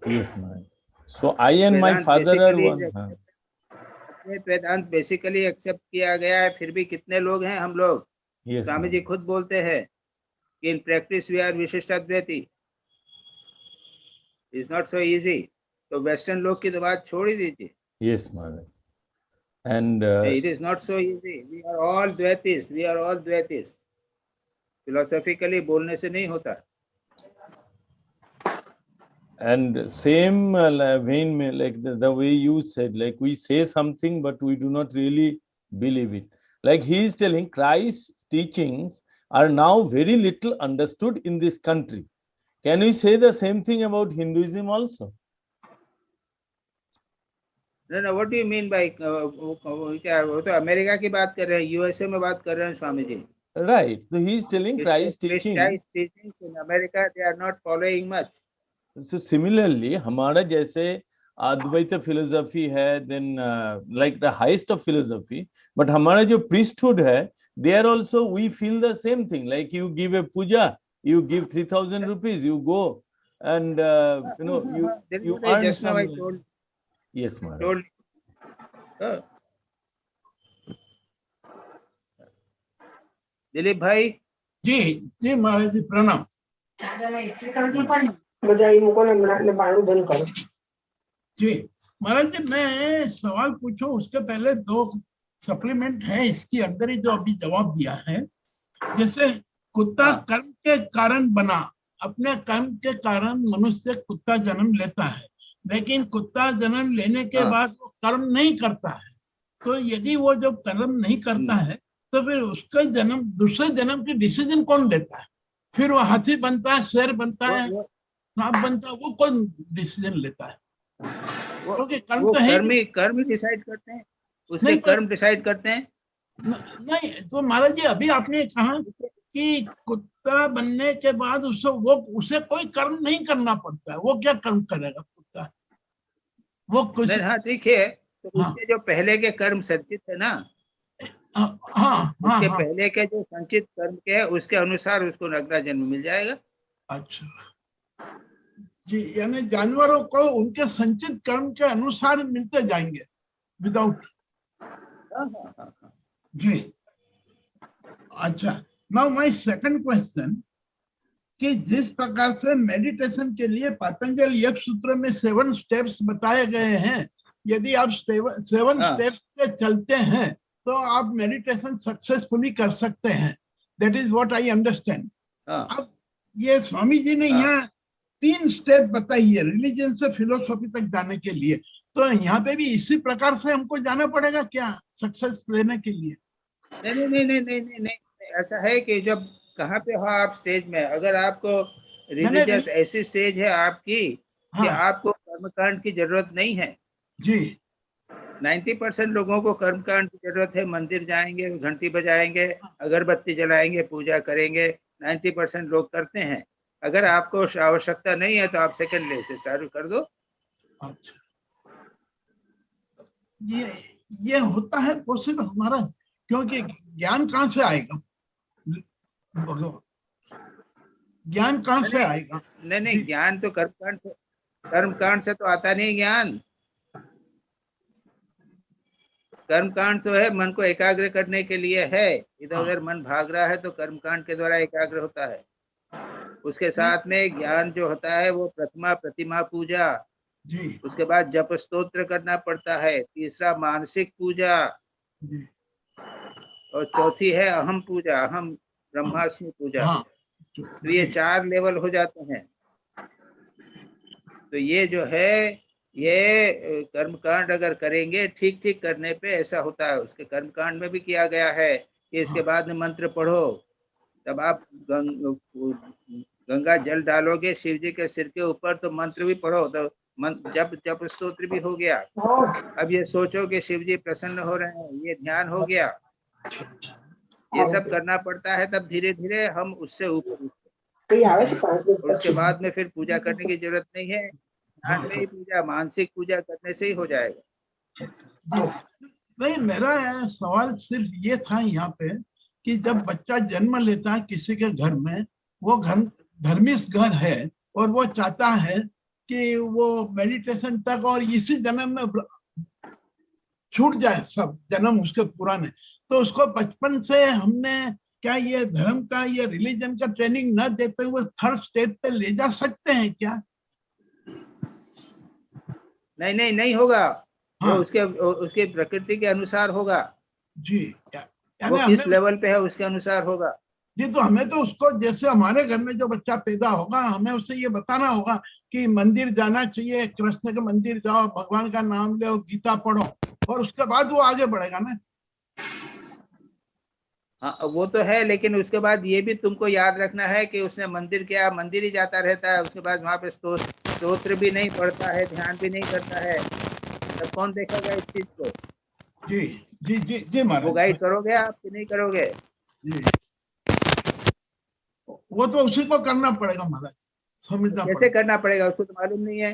Yes ma'am. So I and my father are one.
Vedanta basically accept किया गया है, फिर भी कितने लोग हैं हम लोग। स्वामी जी खुद बोलते हैं कि in practice we are Vishishtadvaiti, is not so easy. तो वेस्टर्न लोग की तो बात छोड़ ही दीजिए।
Yes Maharaj, and
it is not so easy. We are all Dvaitis, we are all Dvaitis. Philosophically बोलने से नहीं होता।
And same vein में, like the way you said, like we say something but we do not really believe it. Like he is telling Christ's teachings are now very little understood in this country. Can we say the same thing about Hinduism also?
No, what do you mean by क्या वो तो America की बात कर रहे हैं, USA में बात कर रहे हैं Swami ji.
Right. So he is telling Christ's
teachings in America, they are not following much.
So similarly, हमारा जैसे अद्वैत philosophy है, then like the highest of philosophy, but हमारा जो priesthood है, there also we feel the same thing. Like you give a puja, you give 3,000 rupees, you go and you know you earn
just
some.
Now I told.
Yes, Maharaj.
Dilip भाई
जी जी महाराज जी प्रणाम। जी महाराज जी, मैं सवाल पूछूं उसके पहले 2 सप्लीमेंट है इसके अंदर ही जो अभी जवाब दिया है। जैसे कुत्ता कर्म के कारण बना, अपने कर्म के कारण मनुष्य कुत्ता जन्म लेता है, लेकिन कुत्ता जन्म लेने के बाद वो कर्म नहीं करता है। तो यदि वो जब कर्म नहीं करता है तो फिर उसका जन्म, दूसरे जन्म की डिसीजन कौन लेता है? फिर वो हाथी बनता है, शेर बनता है, सांप बनता है, वो कौन डिसीजन लेता है? क्योंकि कर्म तो है ही।
कर्म ही डिसाइड करते हैं, उसके
नहीं,
कर्म डिसाइड करते हैं।
नहीं तो महाराज जी अभी आपने कहा कि कुत्ता बनने के बाद उसे कोई कर्म नहीं करना पड़ता है, वो क्या कर्म करेगा कुत्ता? वो कुछ,
हाँ ठीक है, तो
हाँ
उसके जो पहले के कर्म संचित है ना,
हाँ हाँ
उसके
हाँ।
पहले के जो संचित कर्म के है उसके अनुसार उसको अगला जन्म मिल जाएगा।
अच्छा जी, यानी जानवरों को उनके संचित कर्म के अनुसार मिलते जाएंगे विदाउट। जी अच्छा, नाउ माय सेकंड क्वेश्चन कि जिस प्रकार से मेडिटेशन के लिए पतंजलि योग सूत्र में 7 स्टेप्स बताए गए हैं, यदि आप 7 स्टेप्स से चलते हैं तो आप मेडिटेशन सक्सेसफुली कर सकते हैं। That is what I understand. अब ये स्वामी जी ने यहाँ 3 स्टेप बताई है रिलीजन से फिलोसॉफी तक जाने के लिए, तो यहाँ पे भी इसी प्रकार से हमको जाना पड़ेगा क्या सक्सेस लेने के लिए?
नहीं नहीं नहीं नहीं नहीं नहीं, नहीं। ऐसा है कि जब कहाँ पे हो आप स्टेज में, अगर आपको रिलीजियस ऐसी स्टेज है आपकी कि आपको कर्मकांड की जरूरत नहीं है
जी।
90% लोगों को कर्मकांड की जरूरत है, मंदिर जाएंगे, घंटी बजाएंगे, अगरबत्ती जलाएंगे, पूजा करेंगे, 90% लोग करते हैं। अगर आपको आवश्यकता नहीं है तो आप सेकंड ले से स्टार्ट कर दो।
अच्छा, ये होता है पॉसिबल हमारा, क्योंकि ज्ञान कहाँ से आएगा? ज्ञान कहाँ से आएगा?
नहीं नहीं, ज्ञान तो कर्मकांड से तो आता नहीं ज्ञान। कर्मकांड तो है मन को एकाग्र करने के लिए है, इधर उधर मन भाग रहा है तो कर्मकांड के द्वारा एकाग्र होता है। उसके साथ में ज्ञान जो होता है वो प्रथमा प्रतिमा पूजा
जी,
उसके बाद जप स्तोत्र करना पड़ता है, तीसरा मानसिक पूजा
जी,
और चौथी है अहम पूजा, अहम ब्रह्मास्मि पूजा।
हाँ,
तो ये 4 लेवल हो जाते हैं। तो ये जो है ये कर्मकांड अगर करेंगे ठीक ठीक करने पे ऐसा होता है। उसके कर्मकांड में भी किया गया है कि इसके बाद में मंत्र पढ़ो, तब आप गंगा जल डालोगे शिव जी के सिर के ऊपर तो मंत्र भी पढ़ो, तो जप स्तोत्र भी हो गया। अब ये सोचो कि शिव जी प्रसन्न हो रहे हैं, ये ध्यान हो गया। ये सब करना पड़ता है, तब धीरे धीरे हम उससे ऊपर और उसके बाद में फिर पूजा करने की जरूरत नहीं है, ध्यान में ही पूजा, मानसिक पूजा करने से ही हो जाएगा।
नहीं, मेरा सवाल सिर्फ ये था यहाँ पे कि जब बच्चा जन्म लेता है किसी के घर में, वो घर धर्मिष्ठ घर है और वो चाहता है कि वो मेडिटेशन तक और इसी जन्म में छूट जाए सब जन्म उसके पुराने, तो उसको बचपन से हमने क्या ये धर्म का, ये रिलीजन का ट्रेनिंग न देते हुए थर्ड स्टेप पे ले जा सकते हैं क्या?
नहीं नहीं नहीं होगा। वो उसके प्रकृति के अनुसार होगा
जी,
वो किस लेवल पे है उसके अनुसार होगा
जी। तो हमें तो उसको, जैसे हमारे घर में जो बच्चा पैदा होगा हमें उसे ये बताना होगा कि मंदिर जाना चाहिए, कृष्ण के मंदिर जाओ, भगवान का नाम लो, गीता पढ़ो, और उसके बाद वो आगे बढ़ेगा ना।
हाँ वो तो है, लेकिन उसके बाद ये भी तुमको याद रखना है कि उसने मंदिर किया, मंदिर ही जाता रहता है, उसके बाद वहां पे स्तोत्र भी नहीं पढ़ता है, ध्यान भी नहीं करता है, तब कौन देखेगा इस चीज को?
जी जी जी जी महाराज।
वो गाइड करोगे आप कि नहीं करोगे?
जी, वो तो उसी को करना पड़ेगा महाराज, समझना
कैसे करना पड़ेगा? उसको तो मालूम नहीं है,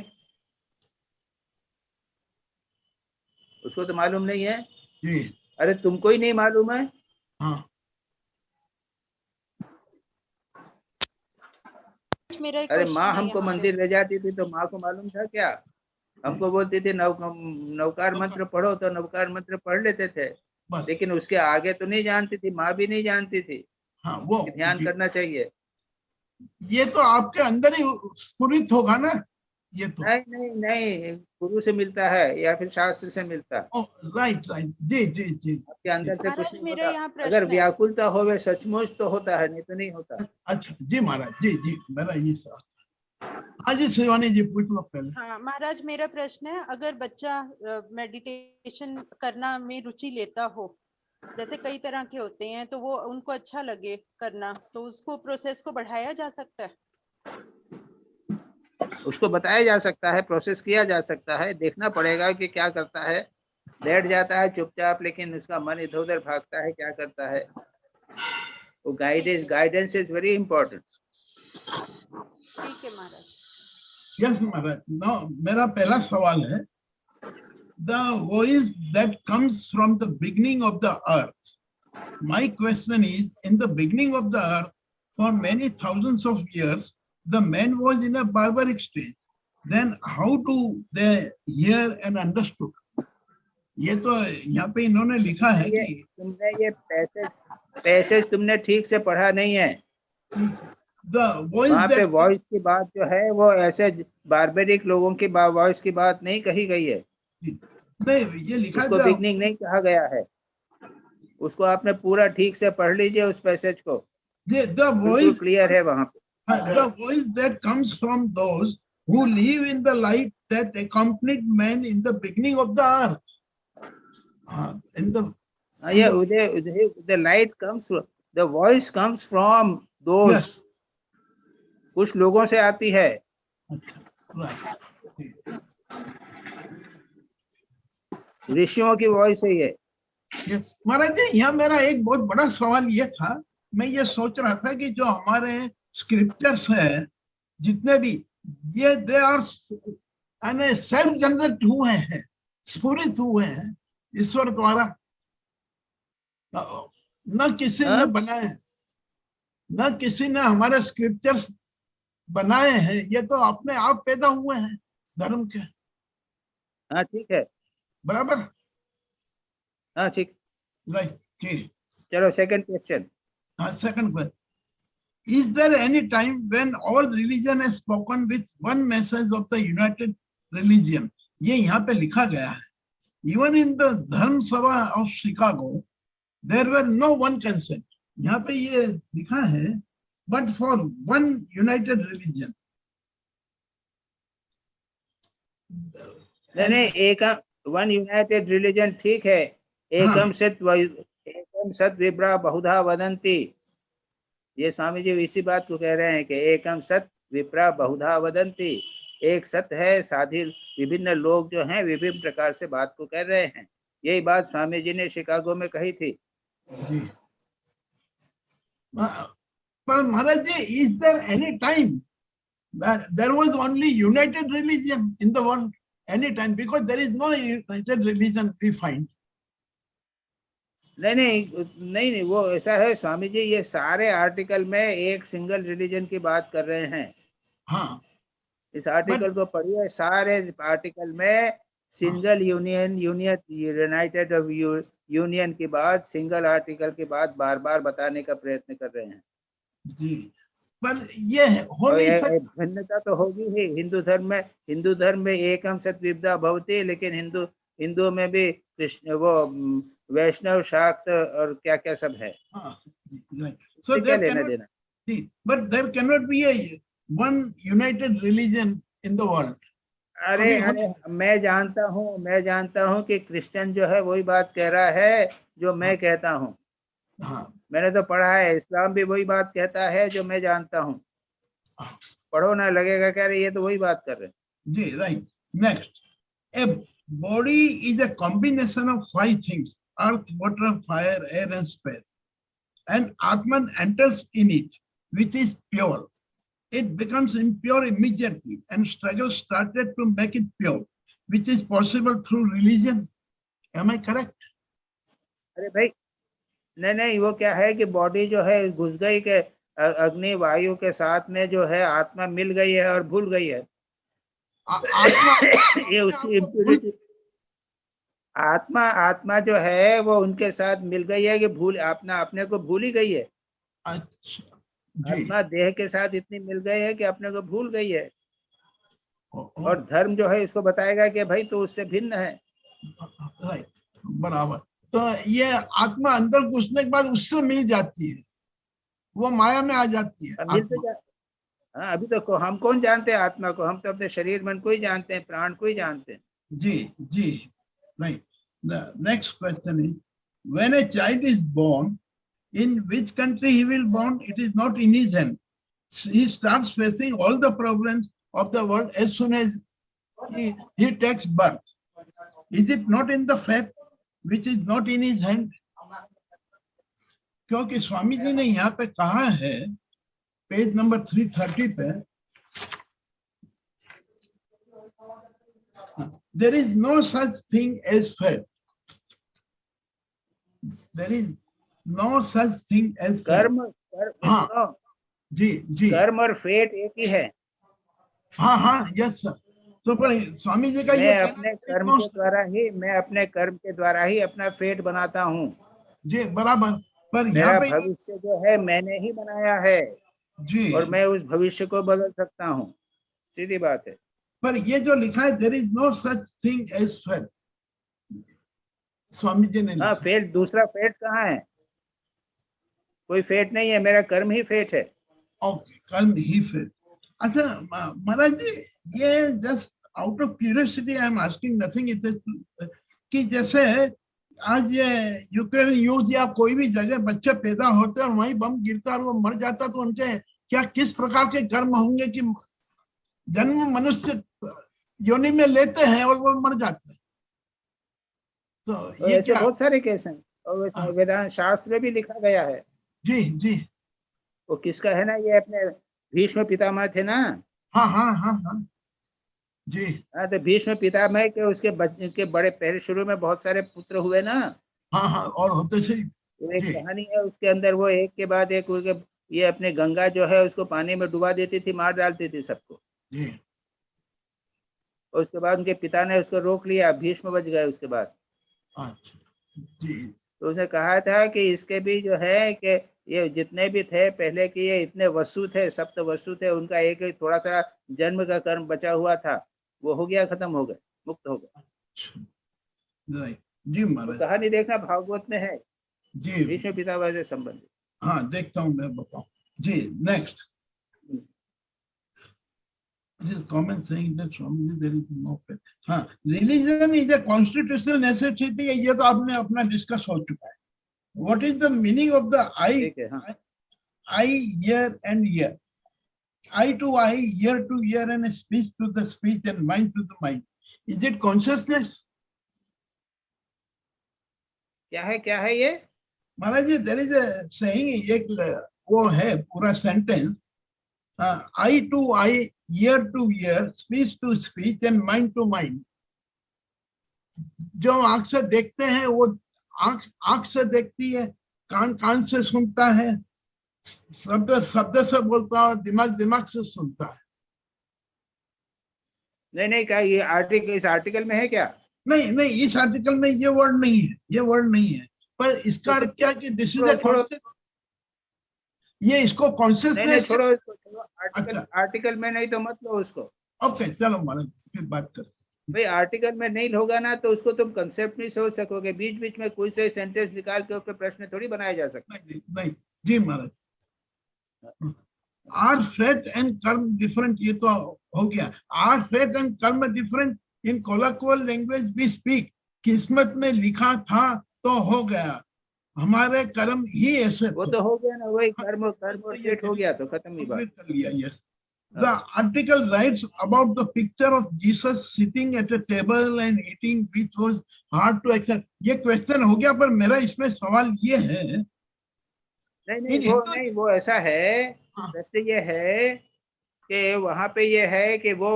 उसको तो मालूम नहीं है।
जी,
अरे तुमको ही नहीं मालूम है?
हाँ।
अरे माँ हमको मंदिर ले जाती थी तो माँ को मालूम था क्या? हमको बोलती थी नवकार मंत्र पढ़ो, तो नवकार मंत्र पढ़ लेते थे, लेकिन उसके आगे तो नहीं जानती थी, माँ भी नहीं जानती थी।
हाँ, वो
ध्यान करना चाहिए।
ये तो आपके अंदर ही स्फुरित होगा ना, ये तो।
नहीं नहीं नहीं, गुरु से मिलता है या फिर शास्त्र से मिलता है।
राइट राइट, जी जी जी।
आपके अंदर से कुछ नहीं होता, अगर व्याकुलता होवे सचमुच तो होता है, नहीं तो नहीं होता।
अच्छा जी महाराज, जी जी, मेरा ये सवाल। हाँ जी शिवानी जी, पूछ लो पहले।
हाँ महाराज, मेरा प्रश्न है, अगर बच्चा मेडिटेशन करना में रुचि लेता हो जैसे कई तरह के होते हैं, तो वो उनको अच्छा लगे करना, तो उसको प्रोसेस को बढ़ाया जा सकता है।
उसको बताया जा सकता है, प्रोसेस किया जा सकता है, देखना पड़ेगा कि क्या करता है। बैठ जाता है चुपचाप, लेकिन उसका मन इधर उधर भागता है, क्या करता है। वो गाइडेंस इज वेरी इंपॉर्टेंट।
ठीक है महाराज।
यस महाराज। नाउ मेरा पहला सवाल है, the voice that comes from the beginning of the earth. My question is, in the beginning of the earth, for many thousands of years, the man was in a barbaric stage. Then how do they hear and understood? ये तो यहाँ पे इन्होंने लिखा है कि
तुमने ये पैसेज तुमने ठीक से पढ़ा नहीं है।
the voice
वहाँ पे
that
वॉइस की बात जो है वो ऐसे बारबेरिक लोगों की वॉइस की बात नहीं कही गई है।
नहीं, ये लिखा
उसको
था
बिगनिंग नहीं कहा गया है। उसको आपने पूरा ठीक से पढ़ लीजिए उस पैसेज को,
the
बिल्कुल
voice
क्लियर है वहाँ पे।
the voice that comes from those who live in the light that accompanied man in the beginning of the earth. In the
Yeah, the light comes, the voice comes from those.
Yes.
कुछ लोगों से आती है। ऋषियों की voice है ये।
महाराज जी, यहाँ मेरा एक बहुत बड़ा सवाल ये था, मैं ये सोच रहा था कि जो हमारे स्क्रिप्चर्स है जितने भी, ये दे आर सेल्फ जनरेट हुए हैं, स्फुरित हुए हैं ईश्वर द्वारा, न किसी ने बनाए, न किसी ने हमारे स्क्रिप्चर्स बनाए हैं, ये तो अपने आप पैदा हुए हैं धर्म के।
हाँ ठीक है,
बराबर।
हाँ ठीक,
राइट, ठीक।
चलो सेकंड क्वेश्चन।
हाँ, second question, is there any time when all religion has spoken with one message of the united religion? ये यहाँ पे लिखा गया है, even in the धर्म सभा of Chicago there were no one consent, यहाँ पे ये लिखा है, but for one united religion.
नहीं, एकम वन यूनाइटेड रिलीजन ठीक है, एकम सत विप्रा बहुधा वदंती, ये स्वामी जी इसी बात को कह रहे हैं कि एकम सत विप्रा बहुधा वदंती, एक सत्य है, साधी विभिन्न लोग जो हैं विभिन्न प्रकार से बात को कह रहे हैं। यही बात स्वामी जी ने शिकागो में कही थी।
जी, पर महाराज जी, is there any time that there was only united religion in the world? Any time, because there is no united religion we find.
नहीं, वो ऐसा है स्वामी जी, ये सारे आर्टिकल में एक सिंगल रिलीजन की बात कर रहे हैं।
हाँ,
इस आर्टिकल को पढ़िए, सारे आर्टिकल में सिंगल यूनाइटेड यूनियन की बात, सिंगल आर्टिकल की बात बार बार बताने का प्रयत्न कर रहे हैं।
जी, पर ये हो नहीं सकता।
भिन्नता तो होगी ही, हिंदू धर्म में एकम सत विपदा भवती, लेकिन हिंदू में भी कृष्ण, वो वैष्णव, शाक्त और क्या क्या सब है।
So
क्या लेना देना।
but there cannot be a one united religion in the world.
अरे मैं जानता हूँ कि क्रिश्चियन जो है वही बात कह रहा है जो मैं कहता हूँ।
हाँ,
मैंने तो पढ़ा है, इस्लाम भी वही बात कहता है जो मैं जानता हूँ। पढ़ो ना, लगेगा कह रहे ये तो वही बात कर रहे हैं।
जी, right. Next, a body is a combination of 5 things: earth, water, fire, air, and space. And Atman enters in it, which is pure. It becomes impure immediately, and struggle started to make it pure, which is possible through religion. Am I correct?
अरे भाई, नहीं, वो क्या है कि body जो है घुस गई के अग्नि वायु के साथ में, जो है आत्मा मिल गई है और भूल गई है। ये उसकी इम्प्योरिटी। आत्मा जो है वो उनके साथ मिल गई है कि अपने को भूल ही गई है। आत्मा देह के साथ इतनी मिल गई है कि अपने को भूल गई है। और धर्म जो है इसको बताएगा कि भाई तो उससे भिन्न है।
राइट, बराबर। तो ये आत्मा अंदर घुसने के बाद उससे मिल जाती है, वो माया में आ जाती है।
हाँ, अभी तो हम कौन जानते हैं आत्मा को? हम तो अपने शरीर मन को ही जानते हैं, प्राण को ही जानते हैं।
जी, right. Next question is, when a child is born, in which country he will born, it is not in his hand. He starts facing all the problems of the world as soon as he takes birth. Is it not in the fact which is not in his hand? क्योंकि स्वामी जी ने यहाँ पे कहा है page number 330 पे, there is no such thing as fate. There is no such thing as fate.
कर्म
हाँ जी जी
कर्म और फेट एक ही है।
हाँ हाँ यस सर। तो पर स्वामी जी का ये
मैं अपने कर्म के द्वारा ही अपना फेट बनाता हूँ
जी बराबर। पर
मेरा
यहाँ पे
भविष्य जो है मैंने ही बनाया है
जी,
और मैं उस भविष्य को बदल सकता हूँ, सीधी बात है।
पर ये जो लिखा है there is no such thing as fate, स्वामी जी ने
हाँ, फेट दूसरा फेट कहाँ है? कोई फेट नहीं है, मेरा कर्म ही फेट है।
ओके, कर्म ही फेट। अच्छा महाराज जी, ये just out of curiosity I am asking, nothing it is, कि जैसे आज ये यूक्रेन यूज या कोई भी जगह बच्चे पैदा होते हैं और वहीं बम गिरता और वो मर जाता, तो उनके क्या किस प्रकार के कर्म होंगे कि जन्म मनुष्य योनि में लेते हैं और वो मर जाते हैं? तो ये
ऐसे
क्या?
बहुत सारे केस हैं और वेदांत शास्त्र में भी लिखा गया है।
जी जी,
वो किसका है ना, ये अपने भीष्म पितामह थे ना।
हाँ हाँ हाँ हाँ जी
हाँ, तो भीष्म पितामह के उसके बच्चे के बड़े पहले शुरू में बहुत सारे पुत्र हुए ना।
हाँ हाँ, और होते थे।
वो एक कहानी है, उसके अंदर वो एक के बाद एक ये अपने गंगा जो है उसको पानी में डुबा देती थी, मार डालती थी सबको।
जी,
और उसके बाद उनके पिता ने उसको रोक लिया, भीष्म बच गए उसके बाद।
अच्छा जी,
तो उसने कहा था कि इसके भी जो है कि ये जितने भी थे पहले के, ये इतने वसु थे, सप्त वसु थे, उनका एक थोड़ा सा जन्म का कर्म बचा हुआ था, वो हो गया, खत्म हो गए, मुक्त हो गए।
राइट जी महाराज।
कहानी देखना, भागवत में है
जी
भीष्म पितामह से संबंधित।
हाँ देखता हूँ, मैं बताऊँ जी। Next, this comment saying that Swamiji there is no faith. हाँ, religion is a constitutional necessity, ये तो आपने अपना डिस्कस हो चुका है। What is the meaning of the eye, eye, ear and ear? Eye to eye, ear to ear, and speech to the speech, and mind to the mind. Is it consciousness?
क्या है ये
महाराज जी? there is a saying, एक वो है पूरा sentence, eye to eye, ear to ear, speech to speech, and mind to mind. जो आंख से देखते हैं वो आंख से देखती है, कान से सुनता है, शब्द से बोलता है, दिमाग से सुनता है।
नहीं, क्या ये आर्टिकल इस आर्टिकल में है क्या? नहीं,
इस आर्टिकल में ये वर्ड नहीं है, पर इसका अर्थ क्या कि दिस इज अ, ये इसको कॉन्शियसनेस।
छोड़ो आर्टिकल में नहीं तो मत लो उसको।
ओके चलो महाराज, फिर बात करते।
भाई आर्टिकल में नहीं होगा ना तो उसको तुम कंसेप्ट नहीं सोच सकोगे, बीच बीच में कोई से सेंटेंस निकाल के ऊपर प्रश्न थोड़ी बनाया जा सकता है।
नहीं जी Maharaj. Are fate and karma different, ये तो हो गया। Are fate and karma different in colloquial language we speak. किस्मत में लिखा था तो हो गया, हमारे कर्म ही ऐसे,
वो तो हो गया ना, वही कर्म सेट हो गया तो खत्म ही बात।
Yes. The article writes about the picture of Jesus sitting at a table and eating, which was hard to accept. ये क्वेश्चन हो गया, पर मेरा इसमें सवाल ये है,
नहीं वो ऐसा है, वैसे ये है कि वहां पे ये है कि वो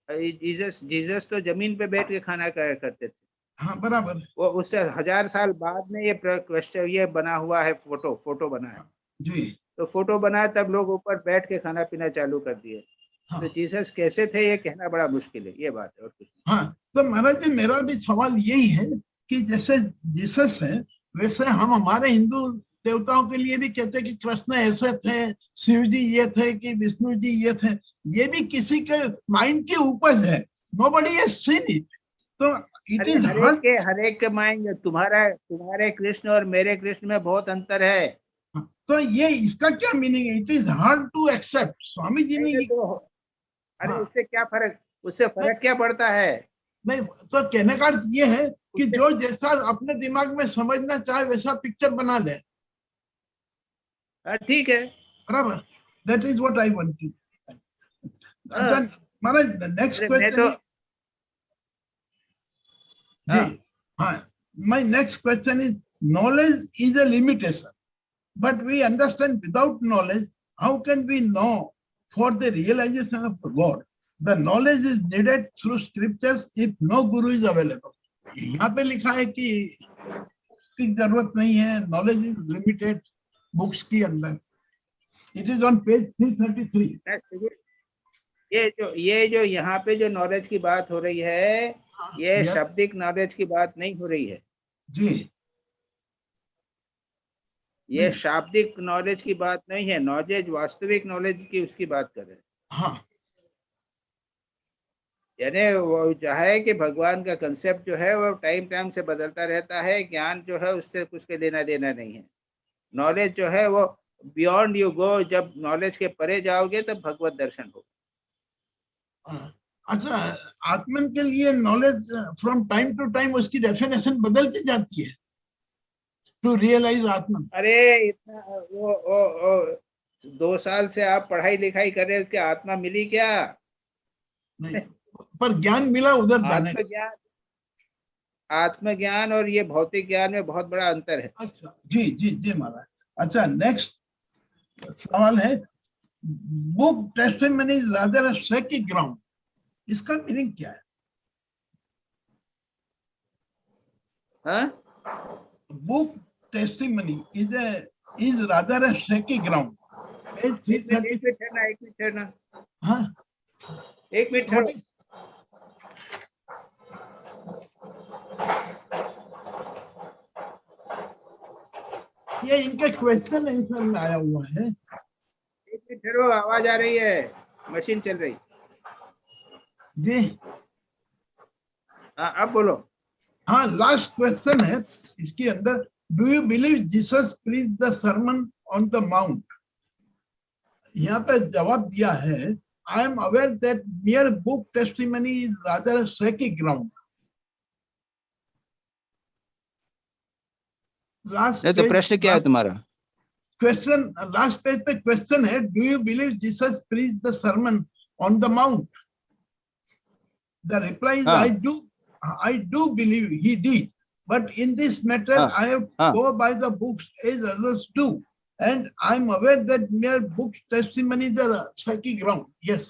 जीसस तो जमीन पे बैठ के खाना करते थे।
हाँ बराबर।
वो उससे 1000 साल बाद में ये क्वेश्चन ये बना हुआ है, फोटो बना है
जी।
तो फोटो बना तब लोग ऊपर बैठ के खाना पीना चालू कर दिए। हाँ। तो जीसस कैसे थे ये कहना बड़ा मुश्किल है, ये बात है और कुछ नहीं।
हाँ, तो महाराज जी मेरा भी सवाल यही है कि जैसे जीसस है वैसे हम हमारे हिंदू देवताओं के लिए भी कहते हैं कि कृष्ण ऐसे थे, शिव जी ये थे, कि विष्णु जी ये थे। ये भी किसी के माइंड की उपज है, nobody has seen it. तो इट इज
हर एक के माइंड, तुम्हारे कृष्ण और मेरे कृष्ण में बहुत अंतर है।
तो ये इसका क्या मीनिंग है? It is hard to accept. Swami ji ने
तो, अरे उससे क्या फर्क, उससे फर्क क्या पड़ता है?
नहीं, तो कहने का अर्थ ये है कि जो जैसा अपने दिमाग में समझना चाहे वैसा पिक्चर बना ले।
ठीक है,
बराबर, that is what I wanted. अच्छा महाराज, द नेक्स्ट
अरे मैं
क्वेश्चन
तो
इज, जी हाँ, my next question is, knowledge is a limitation, but we understand without knowledge, how can we know for the realization of the God? The knowledge is needed through scriptures if no guru is available. यहाँ पे लिखा है कि की जरूरत नहीं है, knowledge is limited books के अंदर। It is on page 333।
ये जो यहाँ पे जो नॉलेज की बात हो रही है, ये
yes,
शाब्दिक नॉलेज की बात नहीं हो रही है
जी,
ये शाब्दिक नॉलेज की बात नहीं है, नॉलेज वास्तविक नॉलेज की उसकी बात कर रहे हैं।
हाँ,
यानी वो चाहे कि भगवान का कंसेप्ट जो है वो टाइम टाइम से बदलता रहता है, ज्ञान जो है उससे कुछ के लेना देना नहीं है। नॉलेज जो है वो बियॉन्ड यू गो, जब नॉलेज के परे जाओगे तब भगवत दर्शन हो।
अच्छा, आत्मन के लिए knowledge from time to time उसकी डेफिनेशन बदलती जाती है टू रियलाइज आत्मन।
अरे इतना वो 2 साल से आप पढ़ाई लिखाई कर रहे हो, उसकी आत्मा मिली क्या?
नहीं, पर ज्ञान मिला उधर जाने का।
आत्मज्ञान, आत्मज्ञान और ये भौतिक ज्ञान में बहुत बड़ा अंतर है।
अच्छा, जी जी जी महाराज। अच्छा, नेक्स्ट सवाल है, book testimony is rather a shaky ground, इसका मीनिंग क्या है?
हाँ?
Book testimony is rather a shaky ground, page 330।
एक मिनट ठहरना,
हाँ,
एक मिनट ठहरो।
ये इनके क्वेश्चन आंसर में आया हुआ है।
एक मिनट ठहरो, आवाज आ रही है, मशीन चल रही।
जी
हाँ, अब बोलो।
हाँ, लास्ट क्वेश्चन है इसके अंदर, do you believe Jesus preach the sermon on the mount? यहाँ पे जवाब दिया है, I am aware that mere book testimony is rather a shaky ground. Last
नहीं तो प्रश्न क्या है तुम्हारा?
क्वेश्चन लास्ट पेज पे क्वेश्चन है, do you believe Jesus preach the sermon on the mount? The reply is, I do believe he did, but in this matter I have to go by the books as others do, and I am aware that mere book testimonies are a shaky ground. Yes.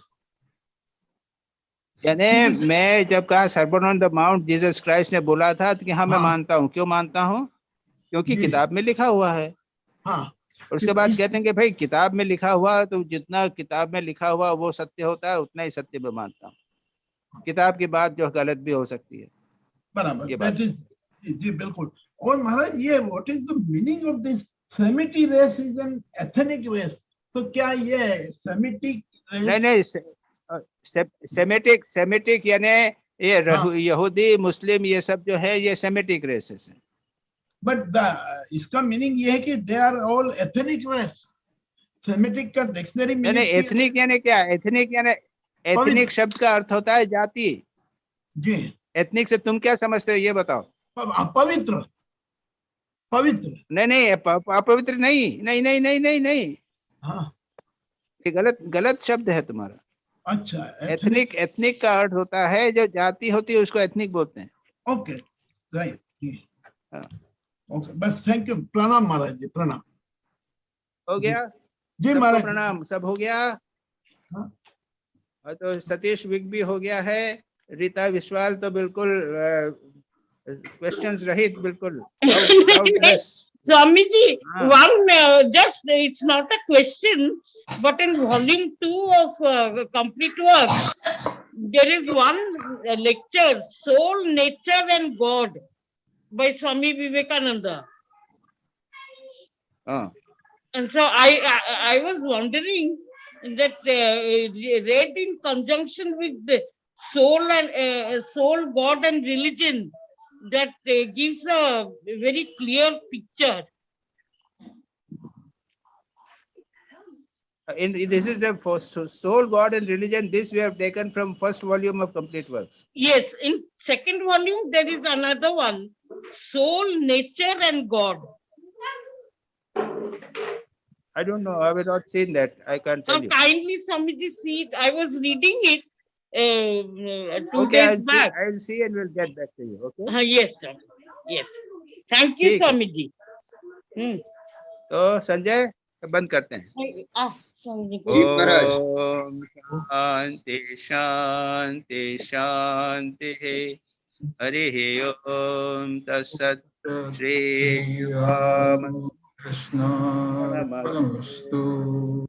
यानी मैं जब कहा sermon on the mount Jesus Christ ने बोला था तो कि हाँ मैं मानता हूँ। क्यों मानता हूँ? क्योंकि किताब में लिखा हुआ है।
हाँ,
और उसके बाद कहते हैं कि भाई किताब में लिखा हुआ तो जितना किताब में लिखा हुआ वो सत्य होता है, उतना ही सत्य मैं मानता हूँ। किताब की बात जो गलत भी हो सकती है।
बराबर, दैट इज, जी बिल्कुल। और महाराज, ये what is the meaning of this Semitic race is an ethnic race? तो क्या ये सेमिटिक रेस?
नहीं, सेमेटिक यानी ये यहूदी मुस्लिम ये सब जो है ये सेमेटिक रेसेस है।
बट इसका मीनिंग ये है कि they are all ethnic race. Semitic का डिक्शनरी मीनिंग
एथनिक यानी क्या? एथनिक यानी एथनिक शब्द का अर्थ होता है जाति।
जी,
एथनिक से तुम क्या समझते हो ये बताओ?
पवित्र, पवित्र।
नहीं, अपवित्र नहीं, नहीं नहीं नहीं नहीं नहीं।
हाँ,
ये गलत शब्द है तुम्हारा।
अच्छा,
एथनिक का अर्थ होता है जो जाति होती है उसको एथनिक बोलते हैं।
ओके, राइट, ओके, बस थैंक यू। प्रणाम महाराज जी, प्रणाम।
हो गया
जी महाराज,
प्रणाम, सब हो गया।
हाँ,
तो सतीश विग भी हो गया है, रीता विश्वाल तो बिल्कुल क्वेश्चंस रहित, बिल्कुल doubtless.
Swamiji, one just, it's not a question, but in volume 2 of complete works, there is one lecture, Soul, Nature and God by Swami Vivekananda. And so I was wondering that read in conjunction with the soul and soul, God and religion, that gives a very clear picture.
This is the first soul, God, and religion. This we have taken from first volume of Complete Works.
Yes, in second volume there is another one, soul, nature, and God.
I don't know. I have not seen that. I can't tell you.
Kindly, Swamiji, see it. I was reading it 2
Okay,
days back.
I'll see and we'll get back to you. Okay.
Yes, sir. Yes. Thank you,
ठीक है।
Swamiji.
तो संजय बंद करते हैं।
Swamiji.
जी महाराज।
ओम शांति शांति शांति हरि ओम तत्सत् श्री राम
कृष्ण परमस्तु।